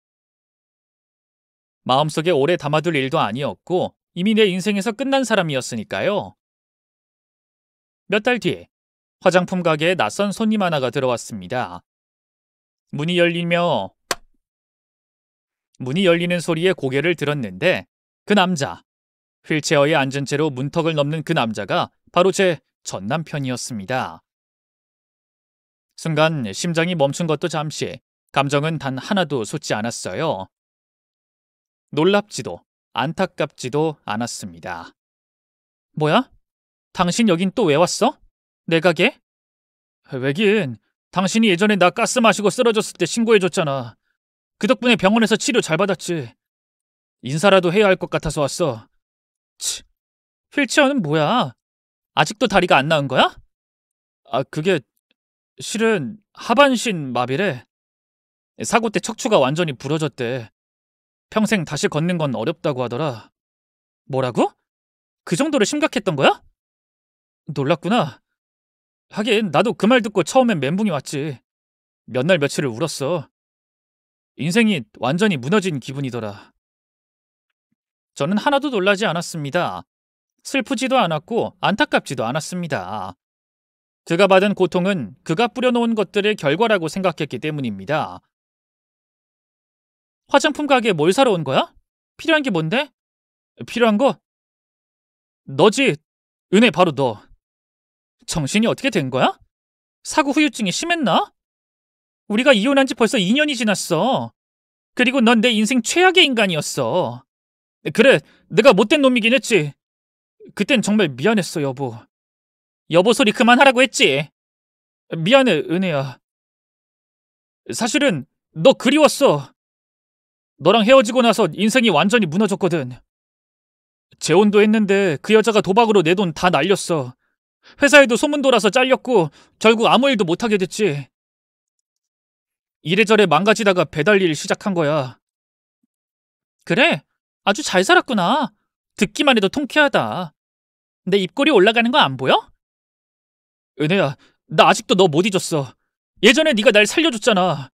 마음속에 오래 담아둘 일도 아니었고 이미 내 인생에서 끝난 사람이었으니까요. 몇 달 뒤 화장품 가게에 낯선 손님 하나가 들어왔습니다. 문이 열리는 소리에 고개를 들었는데 그 남자, 휠체어에 앉은 채로 문턱을 넘는 그 남자가 바로 제 전 남편이었습니다. 순간 심장이 멈춘 것도 잠시, 감정은 단 하나도 솟지 않았어요. 놀랍지도 안타깝지도 않았습니다. 뭐야? 당신 여긴 또 왜 왔어? 내 가게? 왜긴, 당신이 예전에 나 가스 마시고 쓰러졌을 때 신고해줬잖아. 그 덕분에 병원에서 치료 잘 받았지. 인사라도 해야 할 것 같아서 왔어. 치, 휠체어는 뭐야? 아직도 다리가 안 나은 거야? 아, 그게 실은 하반신 마비래. 사고 때 척추가 완전히 부러졌대. 평생 다시 걷는 건 어렵다고 하더라. 뭐라고? 그 정도로 심각했던 거야? 놀랐구나. 하긴 나도 그 말 듣고 처음엔 멘붕이 왔지. 몇 날 며칠을 울었어. 인생이 완전히 무너진 기분이더라. 저는 하나도 놀라지 않았습니다. 슬프지도 않았고 안타깝지도 않았습니다. 그가 받은 고통은 그가 뿌려놓은 것들의 결과라고 생각했기 때문입니다. 화장품 가게에 뭘 사러 온 거야? 필요한 게 뭔데? 필요한 거? 너지. 은혜, 바로 너. 정신이 어떻게 된 거야? 사고 후유증이 심했나? 우리가 이혼한 지 벌써 2년이 지났어. 그리고 넌 내 인생 최악의 인간이었어. 그래, 내가 못된 놈이긴 했지. 그땐 정말 미안했어, 여보. 여보 소리 그만하라고 했지. 미안해, 은혜야. 사실은 너 그리웠어. 너랑 헤어지고 나서 인생이 완전히 무너졌거든. 재혼도 했는데 그 여자가 도박으로 내 돈 다 날렸어. 회사에도 소문 돌아서 잘렸고 결국 아무 일도 못하게 됐지. 이래저래 망가지다가 배달 일 시작한 거야. 그래, 아주 잘 살았구나. 듣기만 해도 통쾌하다. 내 입꼬리 올라가는 거 안 보여? 은혜야, 나 아직도 너 못 잊었어. 예전에 네가 날 살려줬잖아.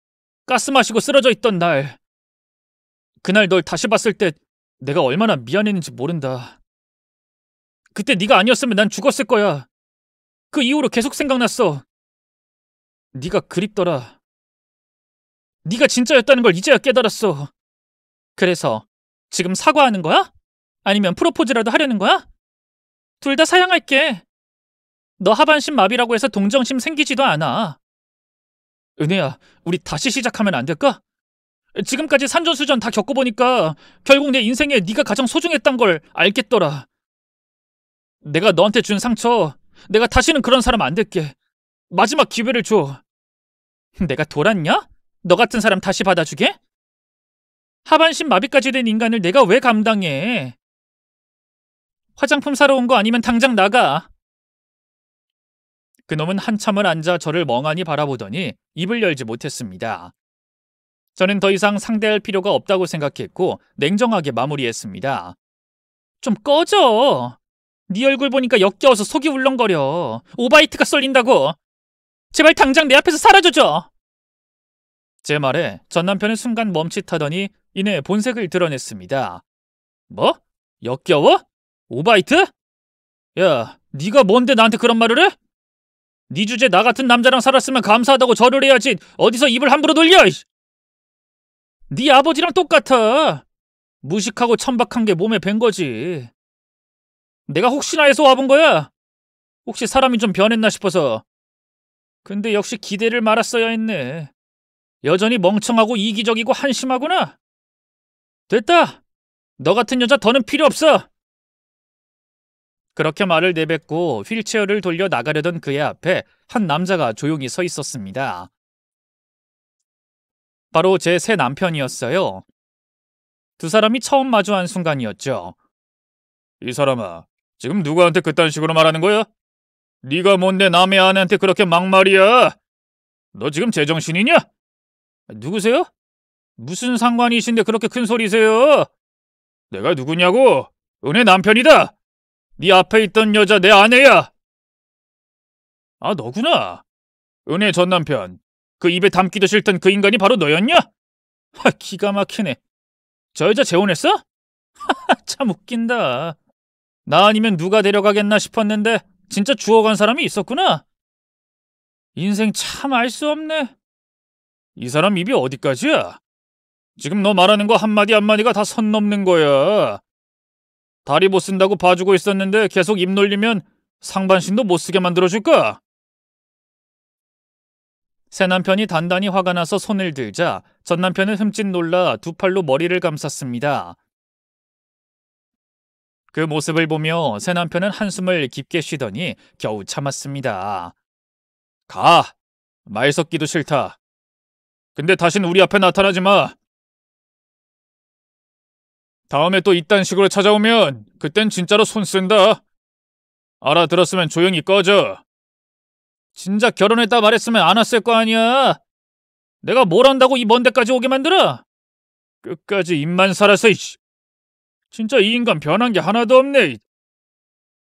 가스 마시고 쓰러져 있던 날. 그날 널 다시 봤을 때 내가 얼마나 미안했는지 모른다. 그때 네가 아니었으면 난 죽었을 거야. 그 이후로 계속 생각났어. 네가 그립더라. 네가 진짜였다는 걸 이제야 깨달았어. 그래서 지금 사과하는 거야? 아니면 프로포즈라도 하려는 거야? 둘 다 사양할게. 너 하반신 마비라고 해서 동정심 생기지도 않아. 은혜야, 우리 다시 시작하면 안 될까? 지금까지 산전수전 다 겪어보니까 결국 내 인생에 네가 가장 소중했단 걸 알겠더라. 내가 너한테 준 상처, 내가 다시는 그런 사람 안 될게. 마지막 기회를 줘. 내가 돌았냐? 너 같은 사람 다시 받아주게? 하반신 마비까지 된 인간을 내가 왜 감당해? 화장품 사러 온 거 아니면 당장 나가. 그놈은 한참을 앉아 저를 멍하니 바라보더니 입을 열지 못했습니다. 저는 더 이상 상대할 필요가 없다고 생각했고 냉정하게 마무리했습니다. 좀 꺼져. 네 얼굴 보니까 역겨워서 속이 울렁거려. 오바이트가 쏠린다고. 제발 당장 내 앞에서 사라져줘. 제 말에 전 남편은 순간 멈칫하더니 이내 본색을 드러냈습니다. 뭐? 역겨워? 오바이트? 야, 네가 뭔데 나한테 그런 말을 해? 네 주제 나 같은 남자랑 살았으면 감사하다고 절을 해야지 어디서 입을 함부로 돌려. 네 아버지랑 똑같아. 무식하고 천박한 게 몸에 밴 거지. 내가 혹시나 해서 와본 거야. 혹시 사람이 좀 변했나 싶어서. 근데 역시 기대를 말았어야 했네. 여전히 멍청하고 이기적이고 한심하구나. 됐다. 너 같은 여자 더는 필요 없어. 그렇게 말을 내뱉고 휠체어를 돌려 나가려던 그의 앞에 한 남자가 조용히 서 있었습니다. 바로 제 새 남편이었어요. 두 사람이 처음 마주한 순간이었죠. 이 사람아, 지금 누구한테 그딴 식으로 말하는 거야? 네가 뭔데 남의 아내한테 그렇게 막말이야? 너 지금 제정신이냐? 누구세요? 무슨 상관이신데 그렇게 큰 소리세요? 내가 누구냐고? 은혜 남편이다. 네 앞에 있던 여자 내 아내야. 아, 너구나. 은혜 전 남편. 그 입에 담기도 싫던 그 인간이 바로 너였냐? 하, 기가 막히네. 저 여자 재혼했어? 참 웃긴다. 나 아니면 누가 데려가겠나 싶었는데 진짜 주워간 사람이 있었구나. 인생 참 알 수 없네. 이 사람 입이 어디까지야? 지금 너 말하는 거 한마디 한마디가 다 선 넘는 거야. 다리 못 쓴다고 봐주고 있었는데 계속 입 놀리면 상반신도 못 쓰게 만들어줄까? 새 남편이 단단히 화가 나서 손을 들자 전 남편은 흠칫 놀라 두 팔로 머리를 감쌌습니다. 그 모습을 보며 새 남편은 한숨을 깊게 쉬더니 겨우 참았습니다. 가! 말 섞기도 싫다. 근데 다신 우리 앞에 나타나지 마. 다음에 또 이딴 식으로 찾아오면 그땐 진짜로 손 쓴다. 알아들었으면 조용히 꺼져. 진작 결혼했다 말했으면 안 왔을 거 아니야. 내가 뭘 한다고 이 먼 데까지 오게 만들어? 끝까지 입만 살아서 이씨. 진짜 이 인간 변한 게 하나도 없네.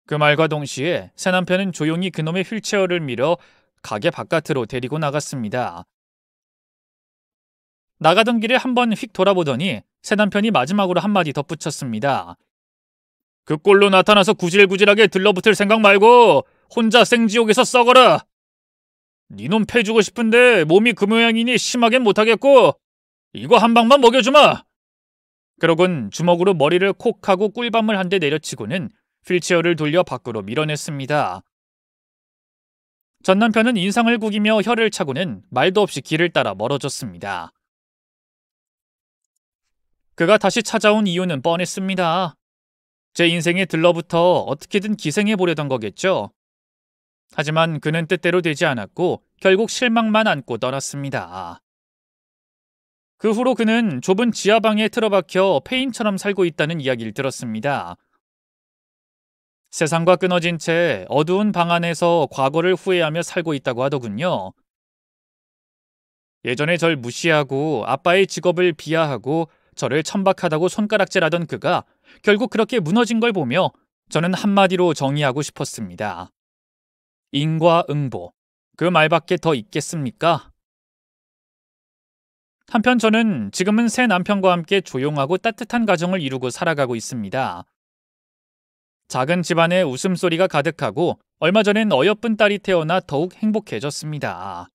그 말과 동시에 새 남편은 조용히 그놈의 휠체어를 밀어 가게 바깥으로 데리고 나갔습니다. 나가던 길에 한번 휙 돌아보더니 새 남편이 마지막으로 한마디 덧붙였습니다. 그 꼴로 나타나서 구질구질하게 들러붙을 생각 말고 혼자 생지옥에서 썩어라. 니놈 패주고 싶은데 몸이 그 모양이니 심하겐 못하겠고 이거 한 방만 먹여주마. 그러곤 주먹으로 머리를 콕 하고 꿀밤을 한 대 내려치고는 휠체어를 돌려 밖으로 밀어냈습니다. 전 남편은 인상을 구기며 혀를 차고는 말도 없이 길을 따라 멀어졌습니다. 그가 다시 찾아온 이유는 뻔했습니다. 제 인생에 들러붙어 어떻게든 기생해 보려던 거겠죠. 하지만 그는 뜻대로 되지 않았고 결국 실망만 안고 떠났습니다. 그 후로 그는 좁은 지하방에 틀어박혀 폐인처럼 살고 있다는 이야기를 들었습니다. 세상과 끊어진 채 어두운 방 안에서 과거를 후회하며 살고 있다고 하더군요. 예전에 절 무시하고 아빠의 직업을 비하하고 저를 천박하다고 손가락질하던 그가 결국 그렇게 무너진 걸 보며 저는 한마디로 정의하고 싶었습니다. 인과응보. 그 말밖에 더 있겠습니까? 한편 저는 지금은 새 남편과 함께 조용하고 따뜻한 가정을 이루고 살아가고 있습니다. 작은 집안에 웃음소리가 가득하고 얼마 전엔 어여쁜 딸이 태어나 더욱 행복해졌습니다.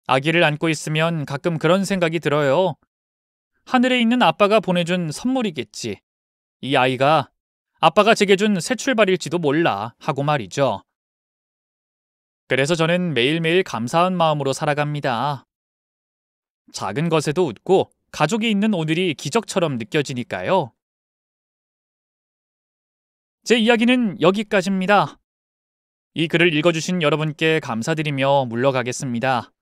아기를 안고 있으면 가끔 그런 생각이 들어요. 하늘에 있는 아빠가 보내준 선물이겠지. 이 아이가 아빠가 제게 준 새 출발일지도 몰라 하고 말이죠. 그래서 저는 매일매일 감사한 마음으로 살아갑니다. 작은 것에도 웃고 가족이 있는 오늘이 기적처럼 느껴지니까요. 제 이야기는 여기까지입니다. 이 글을 읽어주신 여러분께 감사드리며 물러가겠습니다.